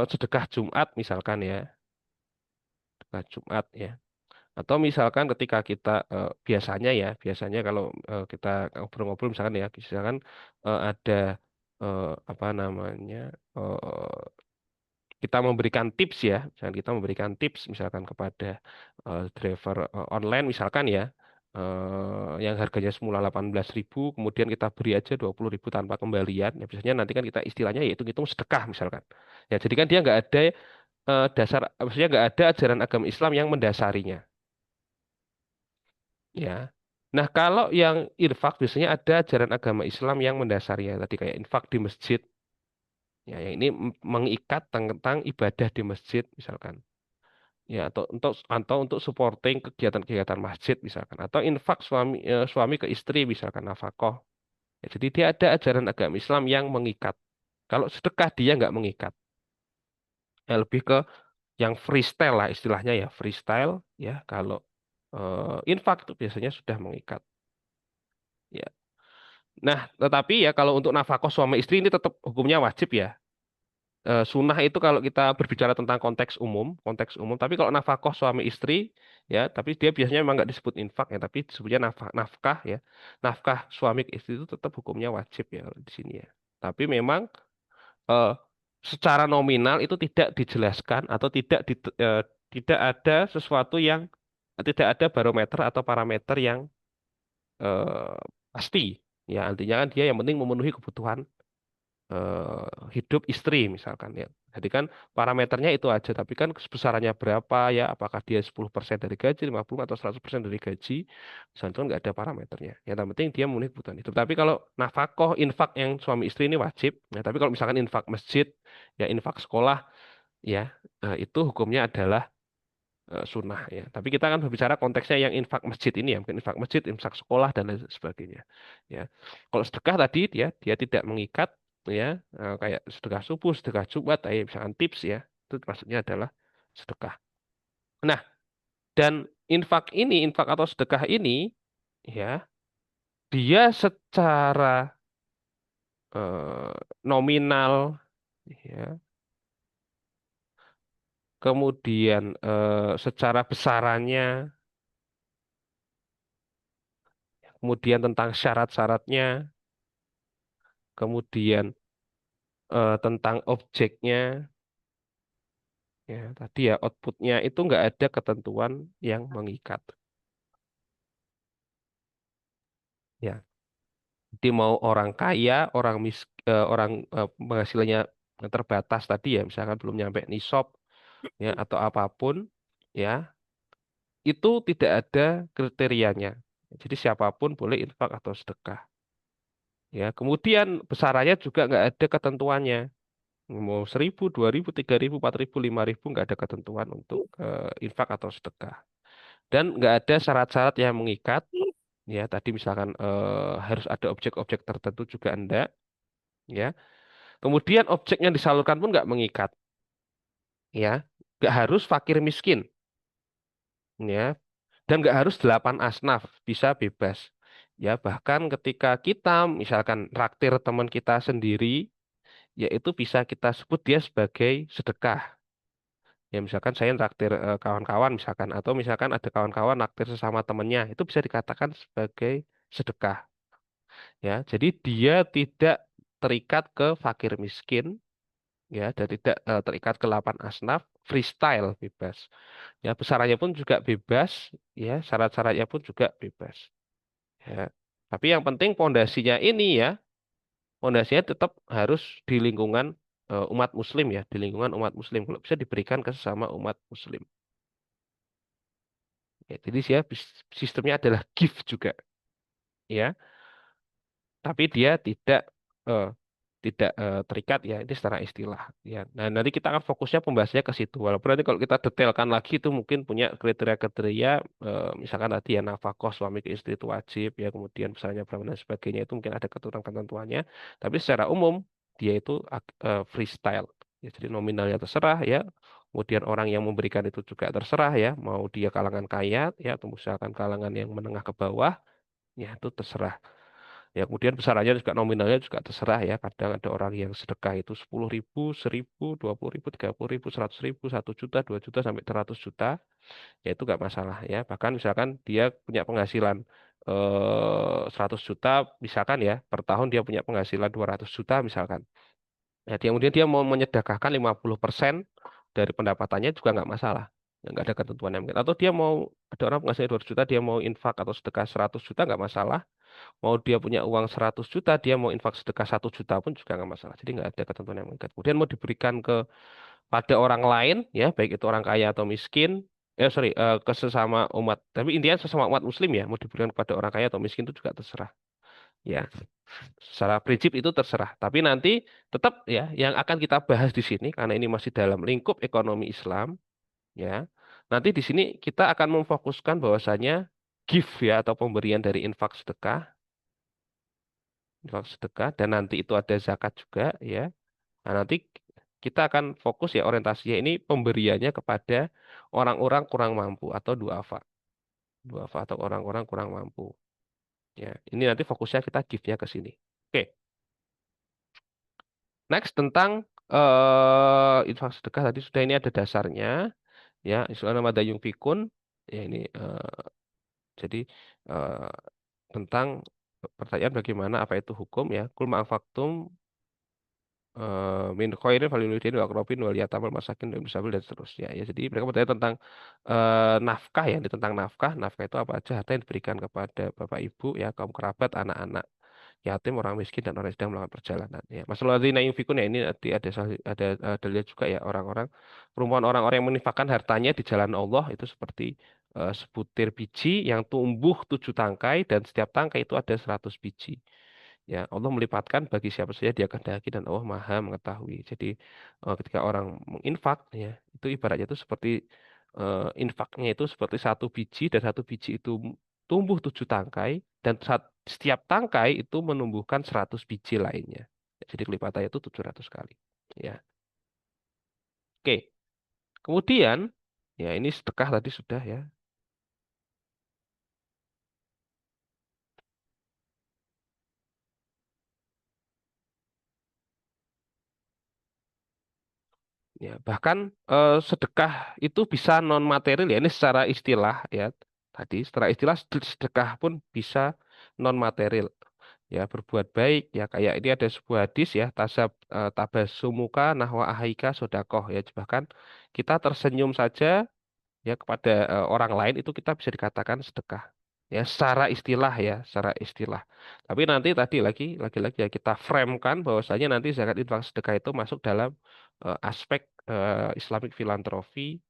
sedekah Jumat misalkan ya, sedekah Jumat ya. Atau misalkan ketika kita biasanya kalau kita ngobrol-ngobrol misalkan ya, misalkan ada apa namanya kita memberikan tips ya, misalkan kita memberikan tips misalkan kepada driver online misalkan ya, yang harganya semula 18.000, kemudian kita beri aja 20.000 tanpa kembalian, ya biasanya nanti kan kita istilahnya ya hitung-hitung sedekah misalkan. Ya jadi kan dia nggak ada maksudnya nggak ada ajaran agama Islam yang mendasarinya. Ya. Nah, kalau yang infak biasanya ada ajaran agama Islam yang mendasarinya tadi kayak infak di masjid. Ya, yang ini mengikat tentang ibadah di masjid misalkan. Ya, atau untuk supporting kegiatan-kegiatan masjid misalkan atau infak suami ke istri misalkan nafkah. Ya, jadi dia ada ajaran agama Islam yang mengikat. Kalau sedekah dia nggak mengikat. Ya, lebih ke yang freestyle lah istilahnya ya, freestyle ya. Kalau infak itu biasanya sudah mengikat. Ya. Nah, tetapi ya kalau untuk nafkah suami istri ini tetap hukumnya wajib ya. Sunnah itu kalau kita berbicara tentang konteks umum. Tapi kalau nafkah suami istri, ya, tapi dia biasanya memang nggak disebut infak ya, tapi disebutnya nafkah ya. Nafkah suami ke istri itu tetap hukumnya wajib ya kalau di sini ya. Tapi memang eh, secara nominal itu tidak dijelaskan atau tidak ada sesuatu yang tidak ada barometer atau parameter yang eh, pasti. Ya, artinya kan dia yang penting memenuhi kebutuhan hidup istri misalkan ya. Jadi kan parameternya itu aja, tapi kan besarannya berapa ya, apakah dia 10% dari gaji, 50 atau 100% dari gaji, misalnya itu kan nggak ada parameternya. Yang penting dia memenuhi kebutuhan itu. Tapi kalau nafkah, infak yang suami istri ini wajib, ya, tapi kalau misalkan infak masjid, ya infak sekolah, ya itu hukumnya adalah sunnah ya. Tapi kita kan berbicara konteksnya yang infak masjid ini ya, mungkin infak masjid, infak sekolah dan lain sebagainya. Ya, kalau sedekah tadi dia tidak mengikat ya, kayak sedekah subuh, sedekah Jumat, misalkan tips ya, itu maksudnya adalah sedekah. Nah, dan infak atau sedekah ini ya, dia secara nominal ya, kemudian secara besarannya, kemudian tentang syarat-syaratnya, kemudian tentang objeknya ya tadi ya outputnya itu nggak ada ketentuan yang mengikat ya jadi mau orang kaya orang penghasilannya terbatas tadi ya misalkan belum nyampe nisab ya atau apapun ya itu tidak ada kriterianya jadi siapapun boleh infak atau sedekah ya kemudian besarannya juga nggak ada ketentuannya mau 1.000, 2.000, 3.000, 4.000, 5.000 nggak ada ketentuan untuk infak atau sedekah. Dan nggak ada syarat-syarat yang mengikat. Ya, tadi misalkan harus ada objek-objek tertentu juga enggak. Ya, kemudian objek yang disalurkan pun nggak mengikat. Ya, nggak harus fakir miskin. Ya, dan nggak harus 8 asnaf, bisa bebas. Ya, bahkan ketika kita misalkan raktir teman kita sendiri, ya itu bisa kita sebut dia sebagai sedekah. Ya misalkan saya traktir kawan-kawan misalkan atau misalkan ada kawan-kawan naktir sesama temennya itu bisa dikatakan sebagai sedekah ya. Jadi dia tidak terikat ke fakir miskin ya dan tidak terikat ke 8 asnaf, freestyle bebas. Ya besarannya pun juga bebas ya, syarat-syaratnya pun juga bebas ya. Tapi yang penting pondasinya ini ya, pondasinya tetap harus di lingkungan umat muslim ya, di lingkungan umat muslim kalau bisa diberikan ke sesama umat muslim. Ya, jadi dia sistemnya adalah gift juga, ya. Tapi dia tidak tidak terikat ya ini secara istilah ya. Nah, nanti kita akan fokusnya pembahasannya ke situ. Walaupun nanti kalau kita detailkan lagi itu mungkin punya kriteria-kriteria misalkan tadi ya nafkah suami ke istri itu wajib ya, kemudian misalnya berapa dan sebagainya itu mungkin ada ketentuan-ketentuannya. Tapi secara umum dia itu freestyle. Ya, jadi nominalnya terserah ya. Kemudian orang yang memberikan itu juga terserah ya, mau dia kalangan kaya ya atau misalkan kalangan yang menengah ke bawah ya itu terserah. Ya, kemudian besarannya juga nominalnya juga terserah ya. Kadang ada orang yang sedekah itu 10.000, 1.000, 20.000, 30.000, 100.000, 1 juta, 2 juta sampai 100 juta. Ya itu nggak masalah ya. Bahkan misalkan dia punya penghasilan 100 juta, misalkan ya per tahun dia punya penghasilan 200 juta misalkan. Ya, kemudian dia mau menyedekahkan 50% dari pendapatannya juga nggak masalah. Ya, nggak ada ketentuan yang atau dia mau ada orang penghasilan 200 juta dia mau infak atau sedekah 100 juta nggak masalah. Mau dia punya uang 100 juta, dia mau infak sedekah 1 juta pun juga nggak masalah. Jadi nggak ada ketentuan yang mengikat. Kemudian mau diberikan pada orang lain, ya baik itu orang kaya atau miskin, sorry, ke sesama umat. Tapi intinya sesama umat Muslim ya, mau diberikan kepada orang kaya atau miskin itu juga terserah. Ya, secara prinsip itu terserah. Tapi nanti tetap ya, yang akan kita bahas di sini karena ini masih dalam lingkup ekonomi Islam, ya. Nanti di sini kita akan memfokuskan bahwasanya gift ya atau pemberian dari infak sedekah dan nanti itu ada zakat juga ya. Nah, nanti kita akan fokus ya orientasinya ini pemberiannya kepada orang-orang kurang mampu atau duafa atau orang-orang kurang mampu. Ya, ini nanti fokusnya kita give-nya ke sini. Oke, next tentang infak sedekah tadi sudah ini ada dasarnya ya. Istilah nama dayung fikun ya ini jadi eh, tentang pertanyaan bagaimana apa itu hukum ya. Kul ma'afaktum min khairin falilwalidaini wa aqrabin wal yatamal masakin dan sabil dan seterusnya ya. Jadi mereka bertanya tentang nafkah ya, ini tentang nafkah. Nafkah itu apa aja harta yang diberikan kepada bapak ibu ya, kaum kerabat, anak-anak yatim, orang miskin dan orang yang sedang melakukan perjalanan ya. Masalah ladzina yunfikun ya ini nanti ada dalil juga ya orang-orang perumpamaan orang-orang yang menginfakkan hartanya di jalan Allah itu seperti sebutir biji yang tumbuh 7 tangkai dan setiap tangkai itu ada 100 biji. Ya, Allah melipatkan bagi siapa saja dia kehendaki dan Allah Maha mengetahui. Jadi ketika orang menginfak ya, itu ibaratnya itu seperti infaknya itu seperti 1 biji dan 1 biji itu tumbuh 7 tangkai dan setiap tangkai itu menumbuhkan 100 biji lainnya. Jadi kelipatannya itu 700 kali. Ya, oke. Kemudian ya ini sedekah tadi sudah ya. Ya, bahkan sedekah itu bisa non material ya. Ini secara istilah ya. Tadi secara istilah sedekah pun bisa non material. Ya, berbuat baik ya kayak ini ada sebuah hadis ya tabasumuka nahwa ahaika sodakoh ya. Bahkan kita tersenyum saja ya kepada orang lain itu kita bisa dikatakan sedekah. Ya, secara istilah ya, secara istilah. Tapi nanti tadi lagi-lagi ya kita framekan bahwasanya nanti zakat infak sedekah itu masuk dalam aspek Islamic filantropi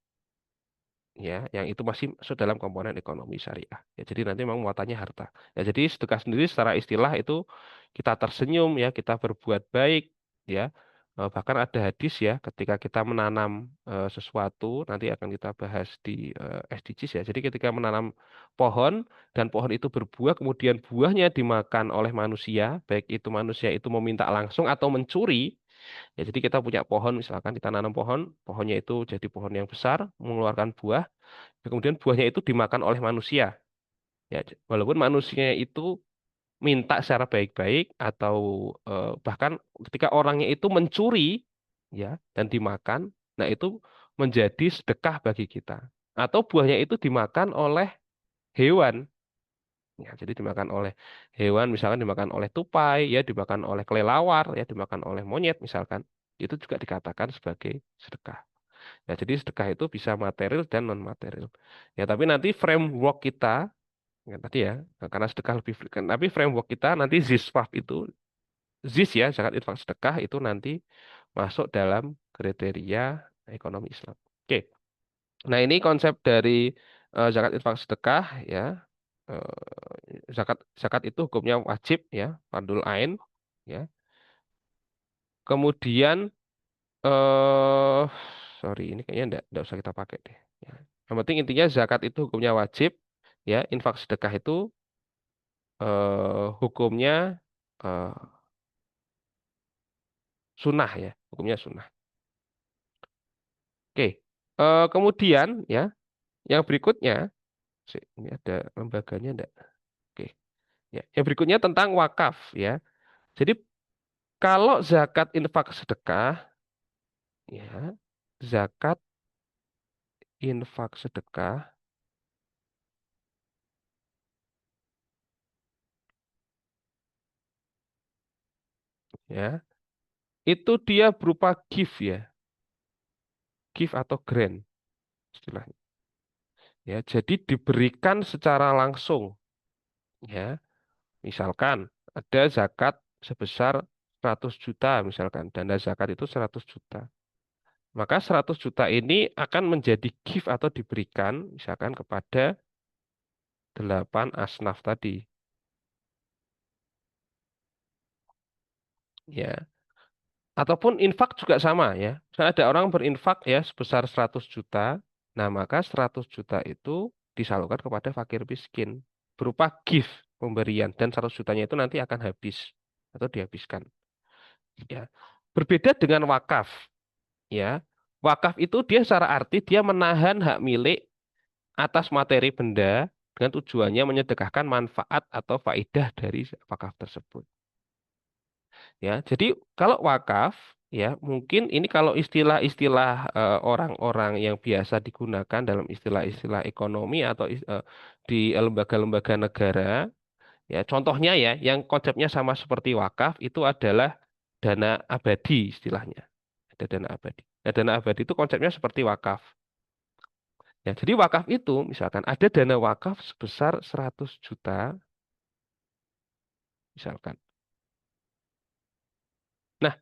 ya, yang itu masih masuk dalam komponen ekonomi syariah. Ya, jadi nanti memang muatannya harta. Ya, jadi sedekah sendiri secara istilah itu kita tersenyum ya, kita berbuat baik ya. Bahkan ada hadis ya, ketika kita menanam sesuatu, nanti akan kita bahas di SDGs ya. Jadi ketika menanam pohon dan pohon itu berbuah, kemudian buahnya dimakan oleh manusia, baik itu manusia itu meminta langsung atau mencuri. Ya, jadi kita punya pohon, misalkan kita nanam pohon, pohonnya itu jadi pohon yang besar, mengeluarkan buah, kemudian buahnya itu dimakan oleh manusia. Ya, walaupun manusia itu minta secara baik-baik atau bahkan ketika orangnya itu mencuri, ya, dan dimakan, nah itu menjadi sedekah bagi kita. Atau buahnya itu dimakan oleh hewan. Ya, jadi dimakan oleh hewan, misalkan dimakan oleh tupai, ya, dimakan oleh kelelawar, ya, dimakan oleh monyet, misalkan. Itu juga dikatakan sebagai sedekah. Ya, jadi sedekah itu bisa material dan non material. Ya, tapi nanti framework kita ya, tadi ya, karena sedekah lebih tapi framework kita nanti ZISFAF itu ZIS ya, zakat infak sedekah itu nanti masuk dalam kriteria ekonomi Islam. Oke. Nah, ini konsep dari zakat infak sedekah ya. Zakat zakat itu hukumnya wajib ya, fardul ain ya. Kemudian eh sorry ini kayaknya enggak usah kita pakai deh. Ya. Yang penting intinya zakat itu hukumnya wajib, ya. Infak sedekah itu hukumnya eh, sunnah ya, hukumnya sunnah. Oke. Kemudian ya, yang berikutnya, ini ada lembaganya enggak? Oke. Ya, yang berikutnya tentang wakaf ya. Jadi kalau zakat infak sedekah ya, zakat infak sedekah ya, itu dia berupa gift ya, gift atau grant istilahnya. Ya, jadi diberikan secara langsung ya. Misalkan ada zakat sebesar 100 juta misalkan, dana zakat itu 100 juta. Maka 100 juta ini akan menjadi gift atau diberikan misalkan kepada 8 asnaf tadi. Ya. Ataupun infak juga sama ya. Misalnya ada orang berinfak ya sebesar 100 juta, nah maka 100 juta itu disalurkan kepada fakir miskin berupa gift pemberian dan 100 jutanya itu nanti akan habis atau dihabiskan. Ya. Berbeda dengan wakaf ya. Wakaf itu dia secara arti dia menahan hak milik atas materi benda dengan tujuannya menyedekahkan manfaat atau faedah dari wakaf tersebut. Ya, jadi kalau wakaf ya mungkin ini kalau istilah-istilah orang-orang yang biasa digunakan dalam istilah-istilah ekonomi atau di lembaga-lembaga negara ya contohnya ya yang konsepnya sama seperti wakaf itu adalah dana abadi istilahnya. Ada dana abadi. Nah, dana abadi itu konsepnya seperti wakaf. Ya, jadi wakaf itu misalkan ada dana wakaf sebesar 100 juta misalkan. Nah,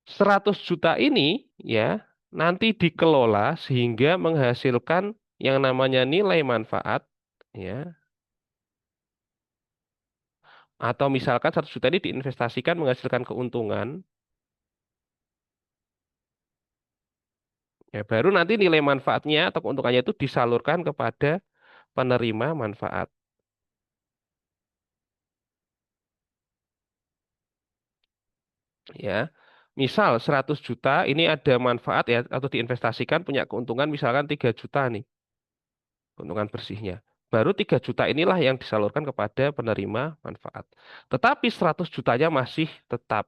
100 juta ini ya nanti dikelola sehingga menghasilkan yang namanya nilai manfaat ya atau misalkan 100 juta ini diinvestasikan menghasilkan keuntungan ya baru nanti nilai manfaatnya atau keuntungannya itu disalurkan kepada penerima manfaat ya. Misal 100 juta ini ada manfaat ya atau diinvestasikan punya keuntungan misalkan 3 juta nih keuntungan bersihnya. Baru 3 juta inilah yang disalurkan kepada penerima manfaat. Tetapi 100 jutanya masih tetap.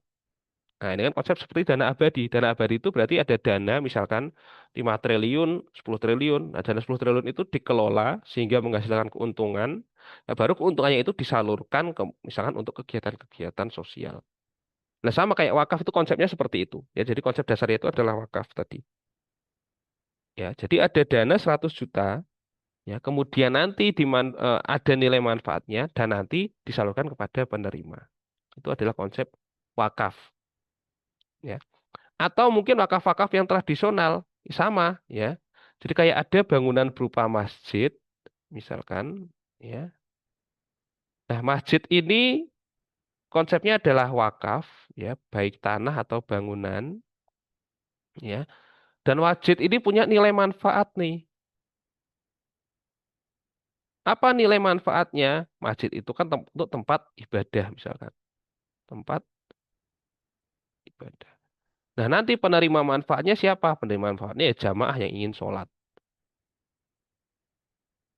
Nah, ini kan konsep seperti dana abadi. Dana abadi itu berarti ada dana misalkan 5 triliun, 10 triliun. Nah, dana 10 triliun itu dikelola sehingga menghasilkan keuntungan. Nah, baru keuntungannya itu disalurkan ke misalkan untuk kegiatan-kegiatan sosial. Nah, sama kayak wakaf itu konsepnya seperti itu. Ya, jadi konsep dasarnya itu adalah wakaf tadi. Ya, jadi ada dana 100 juta. Ya, kemudian nanti ada nilai manfaatnya dan nanti disalurkan kepada penerima. Itu adalah konsep wakaf, ya. Atau mungkin wakaf-wakaf yang tradisional sama, ya. Jadi kayak ada bangunan berupa masjid, misalkan, ya. Nah, masjid ini konsepnya adalah wakaf, ya, baik tanah atau bangunan, ya. Dan masjid ini punya nilai manfaat nih. Apa nilai manfaatnya? Masjid itu kan untuk tempat ibadah, misalkan. Tempat ibadah. Nah, nanti penerima manfaatnya siapa? Penerima manfaatnya ya jamaah yang ingin sholat.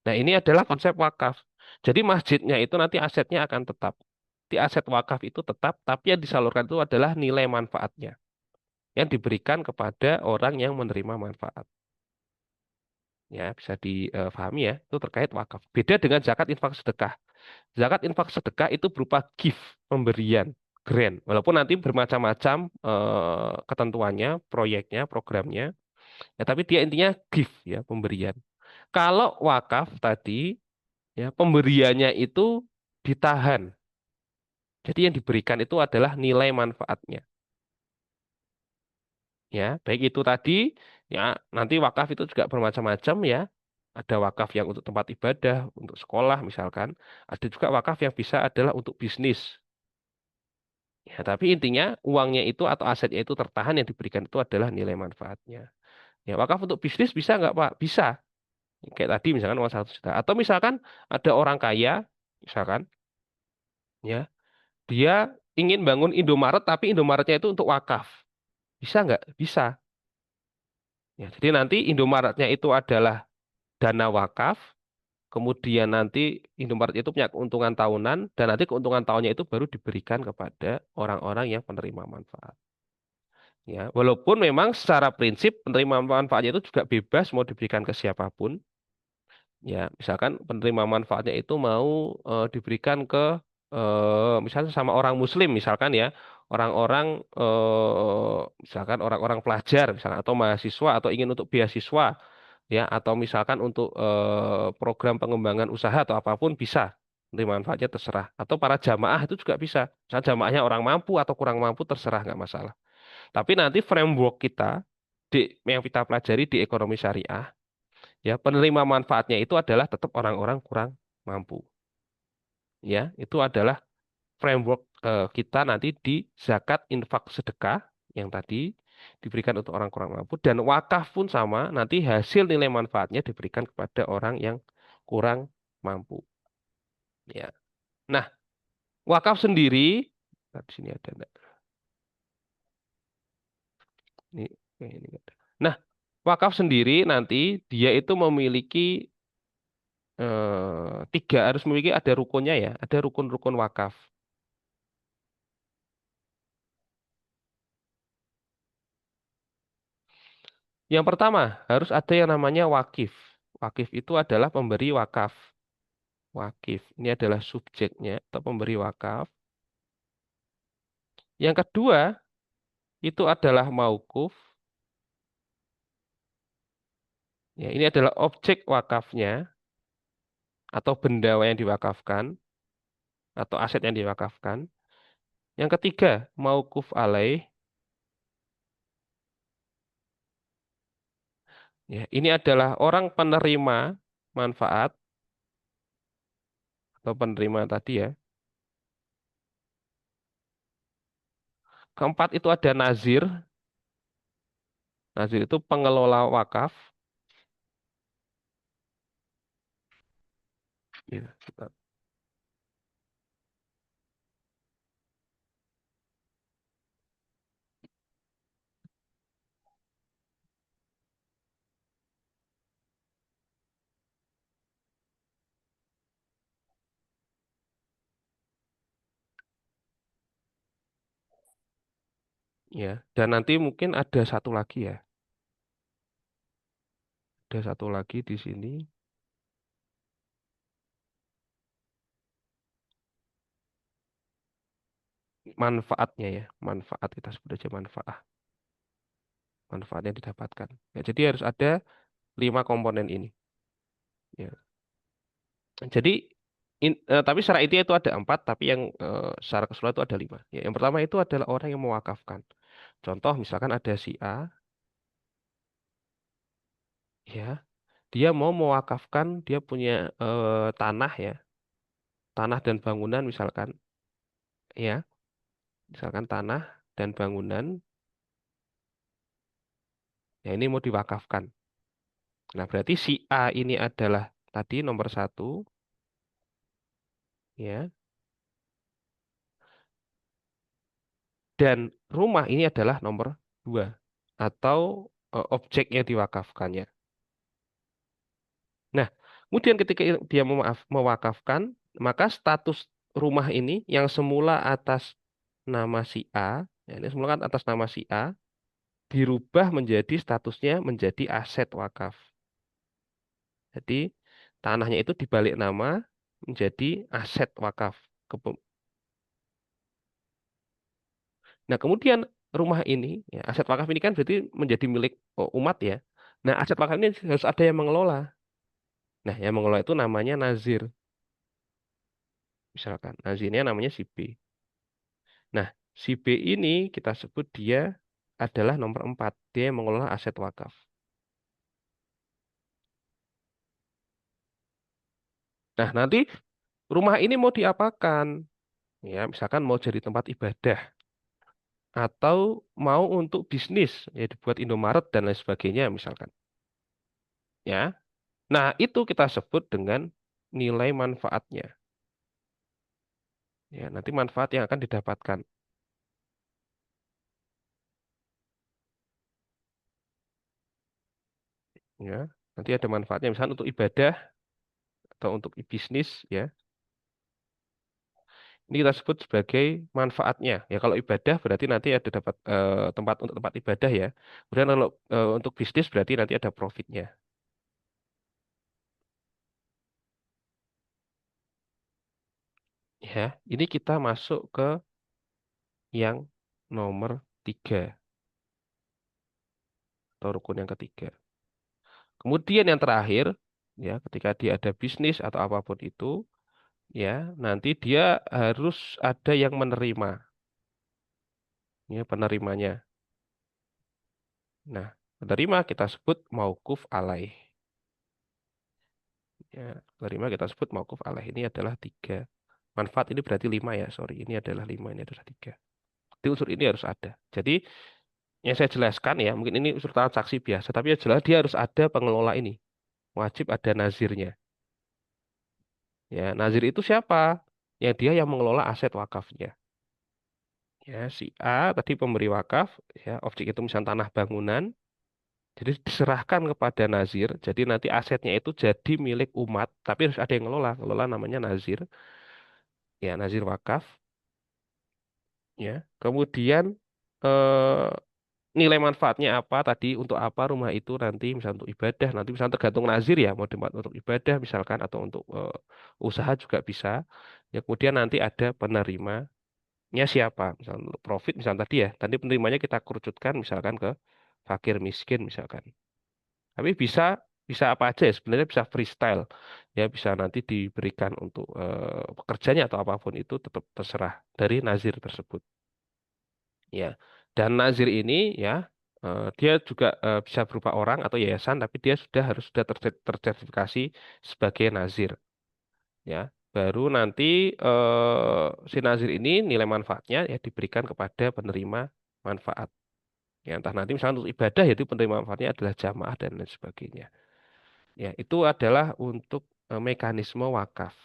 Nah, ini adalah konsep wakaf. Jadi masjidnya itu nanti asetnya akan tetap. Di aset wakaf itu tetap, tapi yang disalurkan itu adalah nilai manfaatnya yang diberikan kepada orang yang menerima manfaat. Ya, bisa difahami ya, itu terkait wakaf. Beda dengan zakat infak sedekah. Zakat infak sedekah itu berupa gift, pemberian, grant. Walaupun nanti bermacam-macam ketentuannya, proyeknya, programnya. Ya, tapi dia intinya gift ya, pemberian. Kalau wakaf tadi ya pemberiannya itu ditahan. Jadi yang diberikan itu adalah nilai manfaatnya. Ya, baik itu tadi ya nanti wakaf itu juga bermacam-macam ya. Ada wakaf yang untuk tempat ibadah, untuk sekolah misalkan. Ada juga wakaf yang bisa adalah untuk bisnis. Ya, tapi intinya uangnya itu atau asetnya itu tertahan yang diberikan itu adalah nilai manfaatnya. Ya, wakaf untuk bisnis bisa nggak, Pak? Bisa. Kayak tadi misalkan uang 100 juta. Atau misalkan ada orang kaya, misalkan, ya, dia ingin bangun Indomaret tapi Indomaretnya itu untuk wakaf. Bisa nggak? Bisa. Ya, jadi nanti Indomaretnya itu adalah dana wakaf, kemudian nanti Indomaret itu punya keuntungan tahunan, dan nanti keuntungan tahunnya itu baru diberikan kepada orang-orang yang penerima manfaat. Ya, walaupun memang secara prinsip penerima manfaatnya itu juga bebas mau diberikan ke siapapun. Ya, misalkan penerima manfaatnya itu mau diberikan ke misalnya sama orang Muslim, misalkan ya, orang-orang misalkan orang-orang pelajar, misalkan atau mahasiswa atau ingin untuk beasiswa, ya, atau misalkan untuk program pengembangan usaha atau apapun bisa. Penerima manfaatnya terserah. Atau para jamaah itu juga bisa. Misalnya jamaahnya orang mampu atau kurang mampu terserah nggak masalah. Tapi nanti framework kita di yang kita pelajari di ekonomi syariah, ya penerima manfaatnya itu adalah tetap orang-orang kurang mampu. Ya, itu adalah framework kita nanti di zakat, infak, sedekah yang tadi diberikan untuk orang kurang mampu dan wakaf pun sama, nanti hasil nilai manfaatnya diberikan kepada orang yang kurang mampu. Ya. Nah, wakaf sendiri, nah, di sini ada enggak? Ini enggak ada. Nah, wakaf sendiri nanti dia itu memiliki tiga, harus memiliki ada rukunnya ya, ada rukun-rukun wakaf. Yang pertama, harus ada yang namanya wakif. Wakif itu adalah pemberi wakaf. Wakif ini adalah subjeknya atau pemberi wakaf. Yang kedua, itu adalah maukuf. Ya, ini adalah objek wakafnya atau benda yang diwakafkan atau aset yang diwakafkan. Yang ketiga, maukuf alaih. Ya, ini adalah orang penerima manfaat atau penerima tadi ya. Keempat itu ada nazir. Nazir itu pengelola wakaf. Ya, ya. Dan nanti mungkin ada satu lagi ya. Ada satu lagi di sini manfaatnya ya. Manfaat kita sebut aja manfaat. Manfaatnya didapatkan. Ya, jadi harus ada 5 komponen ini. Ya. Jadi tapi secara intinya itu ada 4, tapi yang secara keseluruhan itu ada 5. Ya, yang pertama itu adalah orang yang mewakafkan. Contoh misalkan ada si A, ya, dia mau mewakafkan, dia punya tanah ya, tanah dan bangunan misalkan, ya, misalkan tanah dan bangunan, ya ini mau diwakafkan. Nah berarti si A ini adalah tadi nomor satu, ya, dan rumah ini adalah nomor 2 atau objek yang diwakafkannya. Nah, kemudian ketika dia mewakafkan, maka status rumah ini yang semula atas nama si A, ya ini semula kan atas nama si A, dirubah menjadi statusnya menjadi aset wakaf. Jadi tanahnya itu dibalik nama menjadi aset wakaf. Kepe- Nah, kemudian rumah ini, ya, aset wakaf ini kan berarti menjadi milik umat ya. Nah, aset wakaf ini harus ada yang mengelola. Nah, yang mengelola itu namanya nazir, misalkan. Nazirnya namanya si B. Nah, si B ini kita sebut dia adalah nomor 4. Dia yang mengelola aset wakaf. Nah, nanti rumah ini mau diapakan? Ya, misalkan mau jadi tempat ibadah. atau mau untuk bisnis, ya dibuat Indomaret dan lain sebagainya misalkan. Ya. Nah, itu kita sebut dengan nilai manfaatnya. Ya, nanti manfaat yang akan didapatkan. Ya, nanti ada manfaatnya misalkan untuk ibadah atau untuk bisnis. Ya, ini kita sebut sebagai manfaatnya. Ya, kalau ibadah berarti nanti ada dapat tempat untuk tempat ibadah ya. Kemudian kalau untuk bisnis berarti nanti ada profitnya. Ya, ini kita masuk ke yang nomor tiga atau rukun yang ketiga. Kemudian yang terakhir, ya, ketika dia ada bisnis atau apapun itu, ya, nanti dia harus ada yang menerima, ya, penerimanya. Nah, penerima kita sebut mauquf alaih. Ya, penerima kita sebut mauquf alaih. Ini adalah tiga. Manfaat ini berarti lima ya, sorry. Ini adalah lima, ini adalah tiga. Jadi unsur ini harus ada. Jadi yang saya jelaskan ya, mungkin ini unsur transaksi biasa, tapi yang jelas dia harus ada pengelola ini. Wajib ada nazirnya. Ya, nazir itu siapa? Ya, dia yang mengelola aset wakafnya. Ya, si A tadi pemberi wakaf, ya, objek itu misalnya tanah bangunan, jadi diserahkan kepada nazir. Jadi nanti asetnya itu jadi milik umat, tapi harus ada yang ngelola. Ngelola namanya nazir, ya, nazir wakaf, ya. Kemudian eh, nilai manfaatnya apa tadi untuk apa rumah itu nanti misalnya untuk ibadah, nanti misalnya tergantung nazir ya, mau dibuat untuk ibadah misalkan atau untuk usaha juga bisa. Ya, kemudian nanti ada penerimanya siapa, misalnya untuk profit misalnya tadi ya, tadi penerimanya kita kerucutkan misalkan ke fakir miskin misalkan. Tapi bisa bisa apa aja ya sebenarnya bisa freestyle ya bisa nanti diberikan untuk pekerjanya atau apapun itu tetap terserah dari nazir tersebut ya. Dan nazir ini ya dia juga bisa berupa orang atau yayasan tapi dia sudah tersertifikasi sebagai nazir ya. Baru nanti si nazir ini nilai manfaatnya ya diberikan kepada penerima manfaat. Ya, entah nanti misalnya untuk ibadah yaitu penerima manfaatnya adalah jamaah dan lain sebagainya. Ya, itu adalah untuk mekanisme wakaf.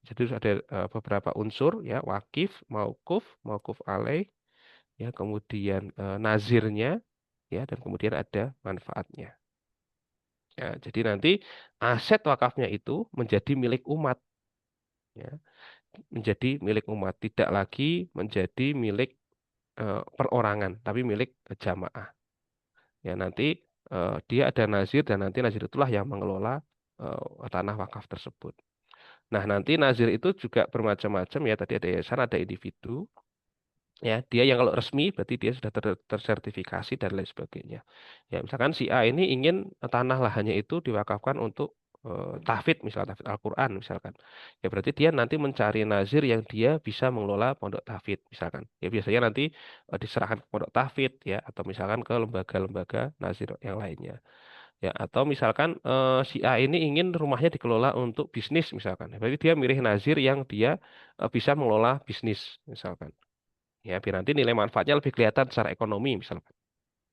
Jadi ada beberapa unsur ya, wakif, maukuf alaih, ya, kemudian nazirnya, ya, dan kemudian ada manfaatnya. Ya, jadi nanti aset wakafnya itu menjadi milik umat, ya, menjadi milik umat, tidak lagi menjadi milik perorangan, tapi milik jamaah. Ya, nanti dia ada nazir dan nanti nazir itulah yang mengelola tanah wakaf tersebut. Nah, nanti nazir itu juga bermacam-macam ya. Tadi ada yayasan, ada individu. Ya, dia yang kalau resmi berarti dia sudah tersertifikasi dan lain sebagainya. Ya, misalkan si A ini ingin tanah lahannya itu diwakafkan untuk tahfidz, misalnya tahfidz Al-Quran, misalkan. Ya, berarti dia nanti mencari nazir yang dia bisa mengelola pondok tahfidz, misalkan. Ya, biasanya nanti diserahkan ke pondok tahfidz, ya, atau misalkan ke lembaga-lembaga nazir yang lainnya. Ya, atau misalkan si A ini ingin rumahnya dikelola untuk bisnis misalkan. Berarti dia milih nazir yang dia bisa mengelola bisnis misalkan. Ya, biar nanti nilai manfaatnya lebih kelihatan secara ekonomi misalkan.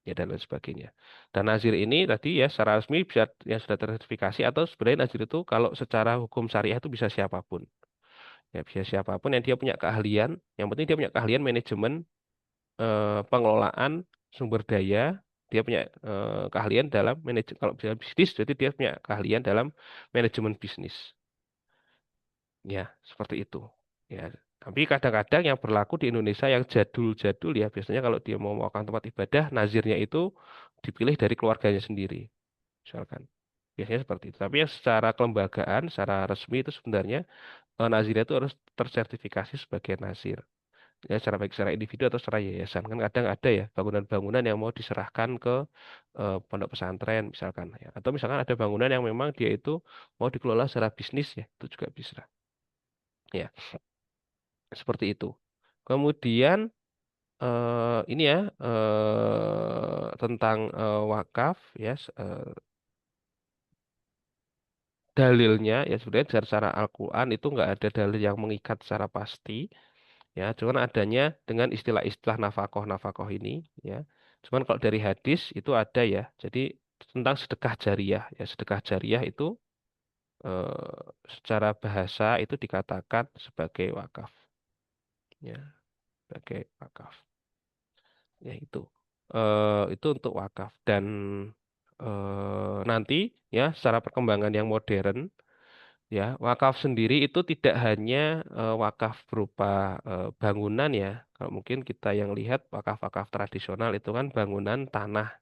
Ya, dan lain sebagainya. Dan nazir ini tadi ya secara resmi bisa yang sudah tersertifikasi atau sebenarnya nazir itu kalau secara hukum syariah itu bisa siapapun. Ya, bisa siapapun yang dia punya keahlian. Yang penting dia punya keahlian manajemen pengelolaan sumber daya, dia punya keahlian dalam manajemen kalau bisa bisnis, jadi dia punya keahlian dalam manajemen bisnis. Ya, seperti itu. Ya, tapi kadang-kadang yang berlaku di Indonesia yang jadul-jadul ya, biasanya kalau dia mau melakukan tempat ibadah, nazirnya itu dipilih dari keluarganya sendiri, misalkan. Biasanya seperti itu. Tapi yang secara kelembagaan, secara resmi itu sebenarnya nazirnya itu harus tersertifikasi sebagai nazir. Ya secara baik secara individu atau secara yayasan kan kadang ada ya bangunan-bangunan yang mau diserahkan ke pondok pesantren misalkan ya atau misalkan ada bangunan yang memang dia itu mau dikelola secara bisnis ya itu juga bisa ya seperti itu kemudian ini ya tentang wakaf ya dalilnya ya sebenarnya secara Al-Quran itu nggak ada dalil yang mengikat secara pasti Ya, cuman adanya dengan istilah-istilah nafkah-nafkah ini, ya. Cuman kalau dari hadis itu ada ya. Jadi tentang sedekah jariyah, ya sedekah jariyah itu secara bahasa itu dikatakan sebagai wakaf, ya, sebagai wakaf. Ya itu untuk wakaf dan nanti ya secara perkembangan yang modern. Ya, wakaf sendiri itu tidak hanya wakaf berupa bangunan ya. Kalau mungkin kita yang lihat wakaf-wakaf tradisional itu kan bangunan tanah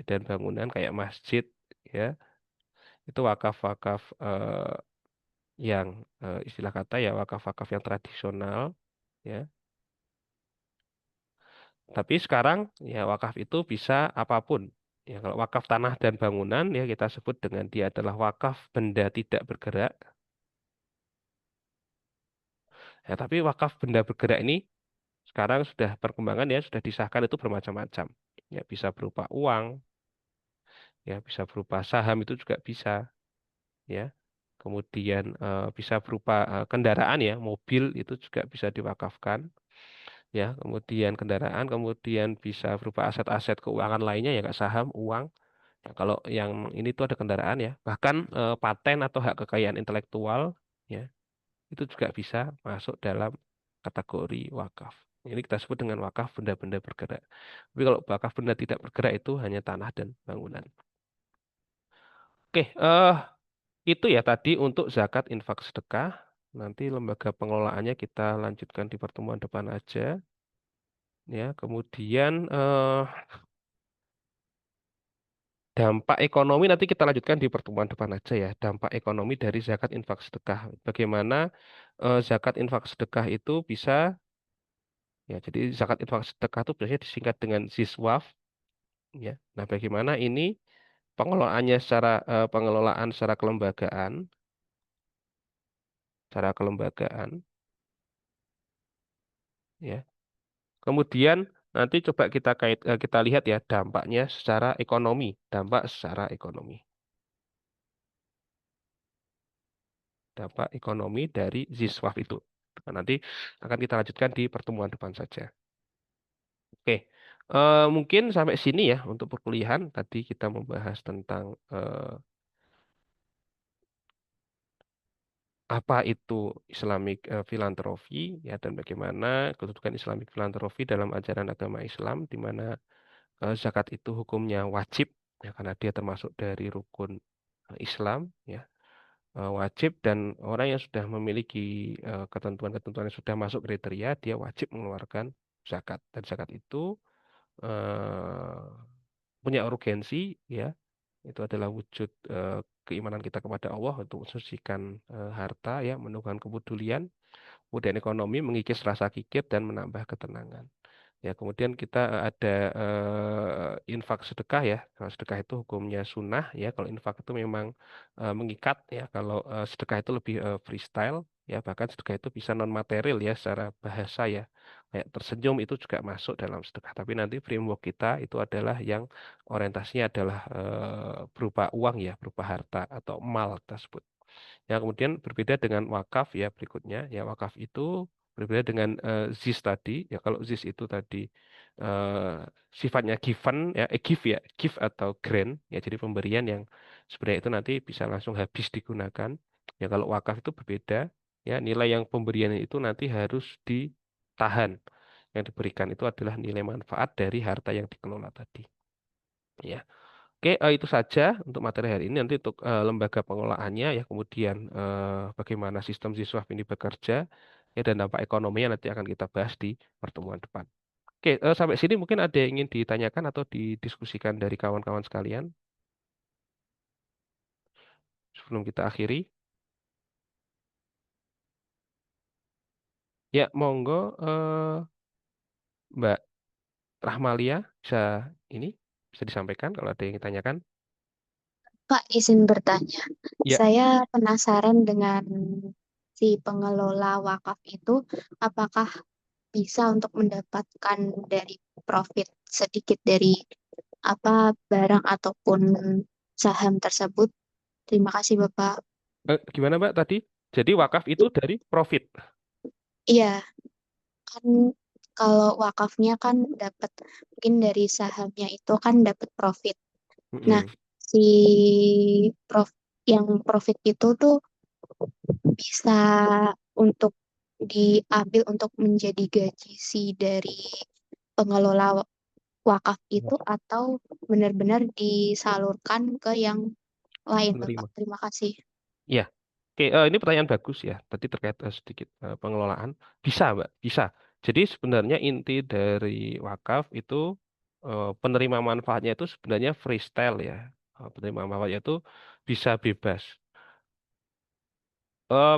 dan bangunan kayak masjid ya. Itu wakaf-wakaf yang istilah kata ya wakaf-wakaf yang tradisional ya. Tapi sekarang ya wakaf itu bisa apapun. Ya, kalau wakaf tanah dan bangunan ya kita sebut dengan dia adalah wakaf benda tidak bergerak. Ya, tapi wakaf benda bergerak ini sekarang sudah perkembangan ya sudah disahkan itu bermacam-macam. Ya bisa berupa uang, ya bisa berupa saham itu juga bisa, ya. Kemudian bisa berupa kendaraan ya, mobil itu juga bisa diwakafkan, ya. Kemudian kendaraan, kemudian bisa berupa aset-aset keuangan lainnya ya kayak saham, uang. Ya, kalau yang ini tuh ada kendaraan ya, bahkan paten atau hak kekayaan intelektual, ya itu juga bisa masuk dalam kategori wakaf. Ini kita sebut dengan wakaf benda-benda bergerak. Tapi kalau wakaf benda tidak bergerak itu hanya tanah dan bangunan. Oke, itu ya tadi untuk zakat, infak, sedekah. Nanti lembaga pengelolaannya kita lanjutkan di pertemuan depan aja. Ya, kemudian dampak ekonomi nanti kita lanjutkan di pertemuan depan aja ya. Dampak ekonomi dari zakat, infak, sedekah. Bagaimana zakat, infak, sedekah itu bisa. Ya, jadi zakat infak sedekah itu biasanya disingkat dengan ziswaf, ya. Nah, bagaimana ini pengelolaannya pengelolaan secara kelembagaan, ya. Kemudian nanti coba kita lihat ya dampaknya secara ekonomi, dampak ekonomi dari ziswaf itu. Nah, nanti akan kita lanjutkan di pertemuan depan saja. Oke. Mungkin sampai sini ya untuk perkuliahan. Tadi kita membahas tentang apa itu Islamic philanthropy ya dan bagaimana kedudukan Islamic philanthropy dalam ajaran agama Islam di mana zakat itu hukumnya wajib ya karena dia termasuk dari rukun Islam ya. Wajib dan orang yang sudah memiliki ketentuan-ketentuan yang sudah masuk kriteria dia wajib mengeluarkan zakat dan zakat itu eh, punya urgensi ya itu adalah wujud keimanan kita kepada Allah untuk mensucikan harta ya menumbuhkan kepedulian. Kemudian ekonomi mengikis rasa kikir dan menambah ketenangan. Ya, kemudian kita ada infak sedekah ya. Kalau sedekah itu hukumnya sunnah ya. Kalau infak itu memang mengikat ya. Kalau sedekah itu lebih freestyle ya. Bahkan sedekah itu bisa non material ya secara bahasa ya. Kayak tersenyum itu juga masuk dalam sedekah. Tapi nanti framework kita itu adalah yang orientasinya adalah berupa uang ya, berupa harta atau mal tersebut. Ya, kemudian berbeda dengan wakaf ya berikutnya. Ya, wakaf itu berbeda dengan ZIS tadi. Ya, kalau ZIS itu tadi sifatnya given ya, give ya, give atau grant ya. Jadi pemberian yang sebenarnya itu nanti bisa langsung habis digunakan. Ya, kalau wakaf itu berbeda. Ya, nilai yang pemberian itu nanti harus ditahan. Yang diberikan itu adalah nilai manfaat dari harta yang dikelola tadi. Ya. Oke, itu saja untuk materi hari ini. Nanti untuk lembaga pengelolaannya ya, kemudian bagaimana sistem siswap ini bekerja, ya dan dampak ekonominya nanti akan kita bahas di pertemuan depan. Oke, sampai sini mungkin ada yang ingin ditanyakan atau didiskusikan dari kawan-kawan sekalian sebelum kita akhiri. Ya, monggo Mbak Rahmalia bisa ini bisa disampaikan kalau ada yang ditanyakan. Pak, izin bertanya. Ya, Saya penasaran dengan si pengelola wakaf itu, apakah bisa untuk mendapatkan dari profit sedikit dari apa barang ataupun saham tersebut? Terima kasih, Bapak. gimana Mbak tadi? Jadi wakaf itu dari profit. Iya, kan kalau wakafnya kan dapat mungkin dari sahamnya itu kan dapat profit. Nah, Mm-mm. si prof yang profit itu tuh bisa untuk diambil untuk menjadi gaji si dari pengelola wakaf itu atau benar-benar disalurkan ke yang lain, Bapak. Menerima. Terima kasih. Ya, oke, ini pertanyaan bagus ya. Tadi terkait sedikit pengelolaan. Bisa, Mbak, bisa. Jadi sebenarnya inti dari wakaf itu penerima manfaatnya itu sebenarnya freestyle ya. Penerima manfaatnya itu bisa bebas.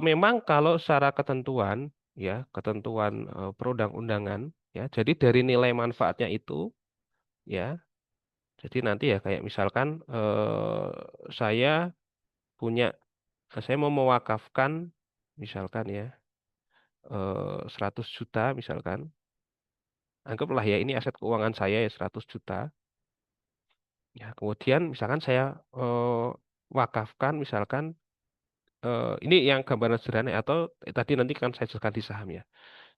Memang kalau secara ketentuan ya, ketentuan perundang-undangan ya. Jadi dari nilai manfaatnya itu ya. Jadi nanti ya kayak misalkan saya punya, saya mau mewakafkan misalkan ya 100 juta misalkan. Anggaplah ya ini aset keuangan saya ya 100 juta. Ya, kemudian misalkan saya wakafkan misalkan ini yang gambaran sederhana ya, atau tadi nanti kan saya jelaskan di saham ya.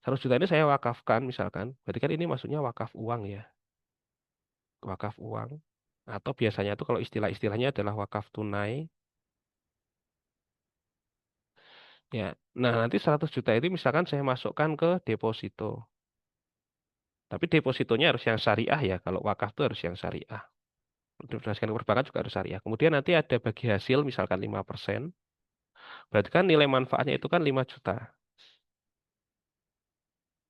100 juta ini saya wakafkan misalkan. Berarti kan ini maksudnya wakaf uang ya. Wakaf uang. Atau biasanya itu kalau istilah-istilahnya adalah wakaf tunai. Ya. Nah, nanti 100 juta itu misalkan saya masukkan ke deposito. Tapi depositonya harus yang syariah ya. Kalau wakaf itu harus yang syariah. Berdasarkan perbankan juga harus syariah. Kemudian nanti ada bagi hasil misalkan 5%. Berarti kan nilai manfaatnya itu kan 5 juta.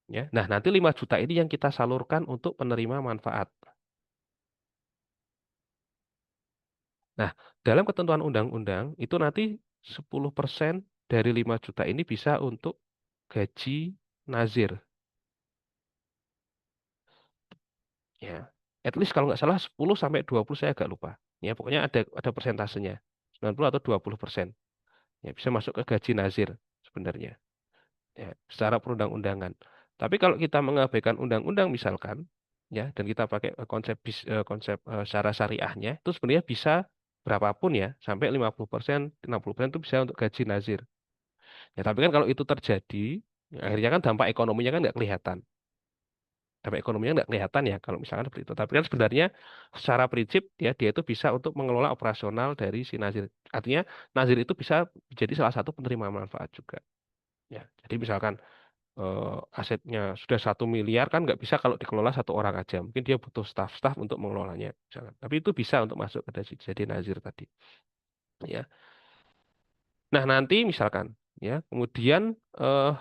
Ya. Nah, nanti 5 juta ini yang kita salurkan untuk penerima manfaat. Nah, dalam ketentuan undang-undang itu nanti 10% dari 5 juta ini bisa untuk gaji nazir. Ya. At least kalau nggak salah 10 sampai 20 saya agak lupa. Ya, pokoknya ada persentasenya. 90 atau 20%. Ya, bisa masuk ke gaji nazir sebenarnya. Ya, secara perundang-undangan. Tapi kalau kita mengabaikan undang-undang misalkan, ya, dan kita pakai konsep secara syariahnya, itu sebenarnya bisa berapapun ya, sampai 50%, 60% itu bisa untuk gaji nazir. Ya, tapi kan kalau itu terjadi, ya, akhirnya kan dampak ekonominya kan nggak kelihatan. Dampak ekonominya nggak kelihatan ya kalau misalkan seperti itu. Tapi kan sebenarnya secara prinsip ya dia itu bisa untuk mengelola operasional dari si nazir. Artinya nazir itu bisa jadi salah satu penerima manfaat juga. Ya, jadi misalkan asetnya sudah 1 miliar kan nggak bisa kalau dikelola satu orang aja. Mungkin dia butuh staff-staff untuk mengelolanya, misalkan. Tapi itu bisa untuk masuk ke jadi nazir tadi. Ya. Nah nanti misalkan, ya, kemudian eh,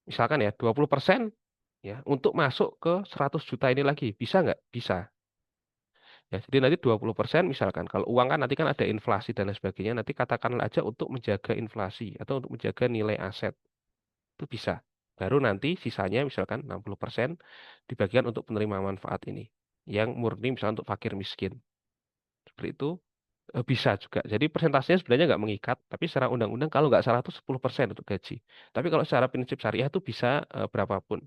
misalkan ya 20% ya untuk masuk ke 100 juta ini lagi, bisa nggak? Bisa. Ya, jadi nanti 20% misalkan, kalau uang kan nanti kan ada inflasi dan lain sebagainya, nanti katakanlah aja untuk menjaga inflasi atau untuk menjaga nilai aset. Itu bisa. Baru nanti sisanya misalkan 60% dibagikan untuk penerima manfaat ini. Yang murni misalnya untuk fakir miskin. Seperti itu bisa juga. Jadi persentasenya sebenarnya nggak mengikat, tapi secara undang-undang kalau nggak salah itu 10% untuk gaji. Tapi kalau secara prinsip syariah itu bisa berapapun.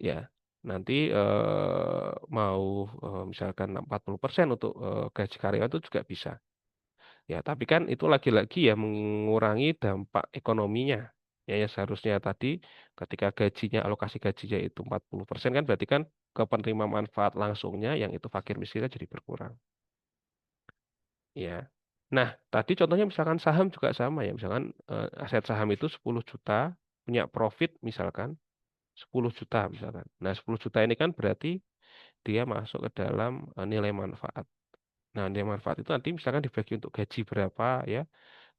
Ya, nanti mau misalkan 40% untuk gaji karyawan itu juga bisa. Ya, tapi kan itu lagi-lagi ya mengurangi dampak ekonominya. Ya, ya seharusnya tadi ketika gajinya, alokasi gajinya itu 40% kan berarti kan ke penerima manfaat langsungnya yang itu fakir miskinnya jadi berkurang. Ya. Nah, tadi contohnya misalkan saham juga sama ya. Misalkan aset saham itu 10 juta, punya profit misalkan 10 juta misalkan. Nah, 10 juta ini kan berarti dia masuk ke dalam nilai manfaat. Nah, nilai manfaat itu nanti misalkan dibagi untuk gaji berapa ya.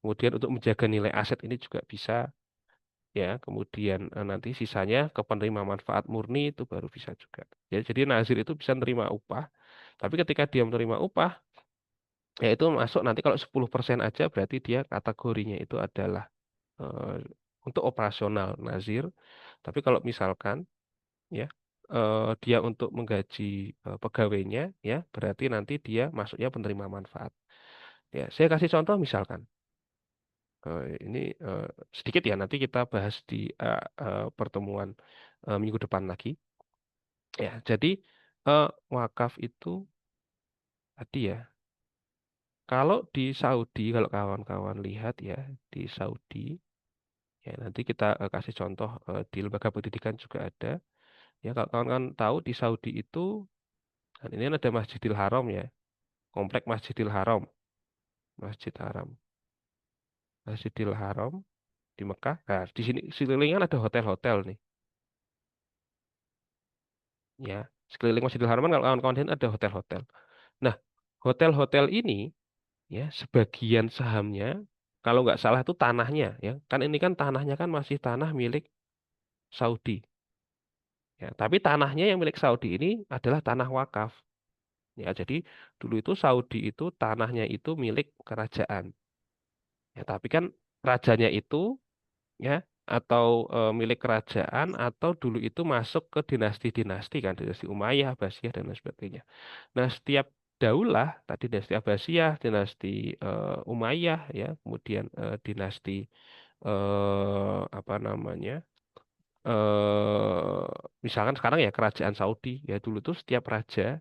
Kemudian untuk menjaga nilai aset ini juga bisa ya. Kemudian nanti sisanya ke penerima manfaat murni itu baru bisa juga. Ya, jadi nazir itu bisa menerima upah. Tapi ketika dia menerima upah, ya itu masuk nanti kalau 10% aja berarti dia kategorinya itu adalah eh, untuk operasional nazir. Tapi kalau misalkan ya dia untuk menggaji pegawainya ya berarti nanti dia masuknya penerima manfaat. Ya, saya kasih contoh misalkan. Ini sedikit ya, nanti kita bahas di pertemuan minggu depan lagi. Ya, jadi wakaf itu tadi ya, kalau di Saudi, kalau kawan-kawan lihat ya, di Saudi Ya, nanti kita kasih contoh di lembaga pendidikan juga ada. Ya, kalau kawan-kawan tahu di Saudi itu, dan ini ada Masjidil Haram ya, komplek Masjidil Haram, Masjid Haram, Masjidil Haram di Mekah. Nah, di sini sekelilingan ada hotel-hotel nih, ya. Sekeliling Masjidil Haram kan kalau kawan-kawan lihat ada hotel-hotel. Nah, hotel-hotel ini ya sebagian sahamnya kalau nggak salah itu tanahnya ya. Kan ini kan tanahnya kan masih tanah milik Saudi. Ya, tapi tanahnya yang milik Saudi ini adalah tanah wakaf. Ya, jadi dulu itu Saudi itu tanahnya itu milik kerajaan. Ya, tapi kan rajanya itu ya atau milik kerajaan atau dulu itu masuk ke dinasti-dinasti kan dinasti Umayyah, Abbasiyah dan lain sebagainya. Nah, setiap daulah tadi dinasti Abbasiyah, dinasti Umayyah ya, kemudian dinasti apa namanya? eh Misalkan sekarang ya kerajaan Saudi ya dulu tuh setiap raja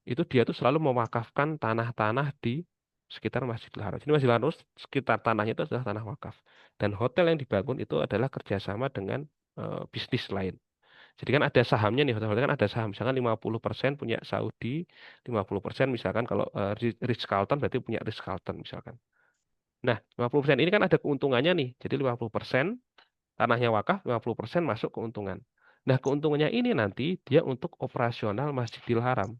itu dia tuh selalu mewakafkan tanah-tanah di sekitar Masjidil Haram. Jadi Masjidil Haram sekitar tanahnya itu adalah tanah wakaf. Dan hotel yang dibangun itu adalah kerjasama dengan bisnis lain. Jadi kan ada sahamnya nih, hotel-hotel kan ada saham. Misalkan 50% punya Saudi, 50% misalkan kalau Ritz-Carlton berarti punya Ritz-Carlton misalkan. Nah, 50% ini kan ada keuntungannya nih. Jadi 50% tanahnya wakaf, 50% masuk keuntungan. Nah, keuntungannya ini nanti dia untuk operasional Masjidil Haram.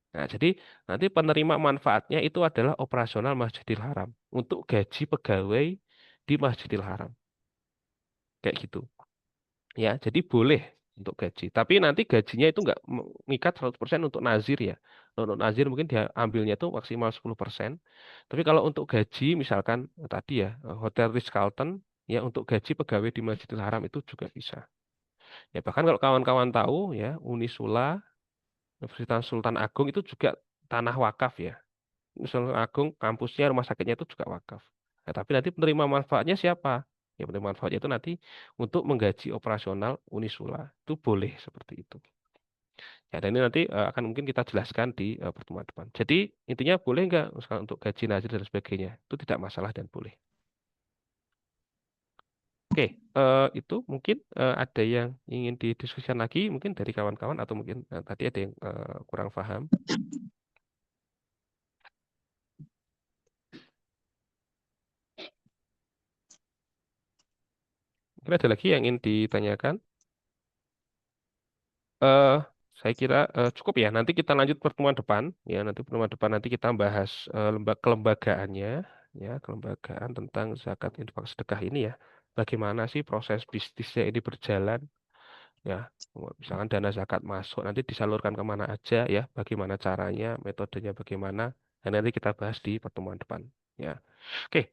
Nah, jadi nanti penerima manfaatnya itu adalah operasional Masjidil Haram untuk gaji pegawai di Masjidil Haram. Kayak gitu. Ya, jadi boleh untuk gaji. Tapi nanti gajinya itu nggak mengikat 100% untuk nazir ya. Kalau untuk nazir mungkin dia ambilnya itu maksimal 10%. Tapi kalau untuk gaji misalkan tadi ya Hotel Ritz-Carlton ya untuk gaji pegawai di Masjidil Haram itu juga bisa. Ya bahkan kalau kawan-kawan tahu ya Unisula Universitas Sultan Agung itu juga tanah wakaf ya. Sultan Agung kampusnya rumah sakitnya itu juga wakaf. Nah, tapi nanti penerima manfaatnya siapa? Ya penerima manfaatnya itu nanti untuk menggaji operasional Unisula. Itu boleh seperti itu. Ya, dan ini nanti akan mungkin kita jelaskan di pertemuan depan. Jadi intinya boleh nggak misalkan untuk gaji nazir dan sebagainya. Itu tidak masalah dan boleh. Oke, itu mungkin ada yang ingin didiskusikan lagi mungkin dari kawan-kawan atau mungkin tadi ada yang kurang paham. Mungkin ada lagi yang ingin ditanyakan. eh saya kira cukup ya. Nanti kita lanjut pertemuan depan. Ya, nanti pertemuan depan nanti kita bahas kelembagaannya, ya, kelembagaan tentang zakat infak sedekah ini ya. Bagaimana sih proses bisnisnya ini berjalan? Ya, misalkan dana zakat masuk nanti disalurkan kemana aja ya, bagaimana caranya, metodenya bagaimana. Dan nanti kita bahas di pertemuan depan. Ya, oke.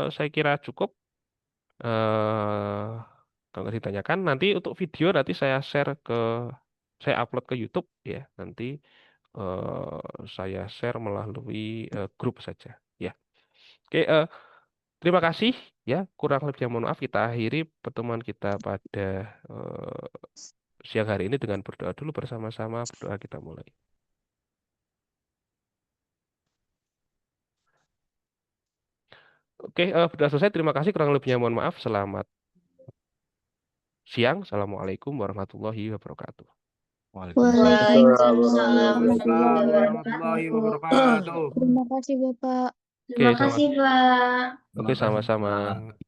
Saya kira cukup. Kalau nggak ditanyakan, nanti untuk video nanti saya upload ke YouTube ya. Nanti saya share melalui grup saja. Ya, oke. Terima kasih ya. Kurang lebihnya mohon maaf. Kita akhiri pertemuan kita pada eh, siang hari ini dengan berdoa dulu bersama-sama. Berdoa kita mulai. Oke, berdoa selesai. Terima kasih. Kurang lebihnya mohon maaf. Selamat siang. Assalamualaikum warahmatullahi wabarakatuh. Waalaikumsalam Waalaikumsalam warahmatullahi warahmatullahi wabarakatuh. wabarakatuh. Terima kasih, Bapak. Oke, Terima kasih, Pak. oke Terima kasih, sama-sama. Pak.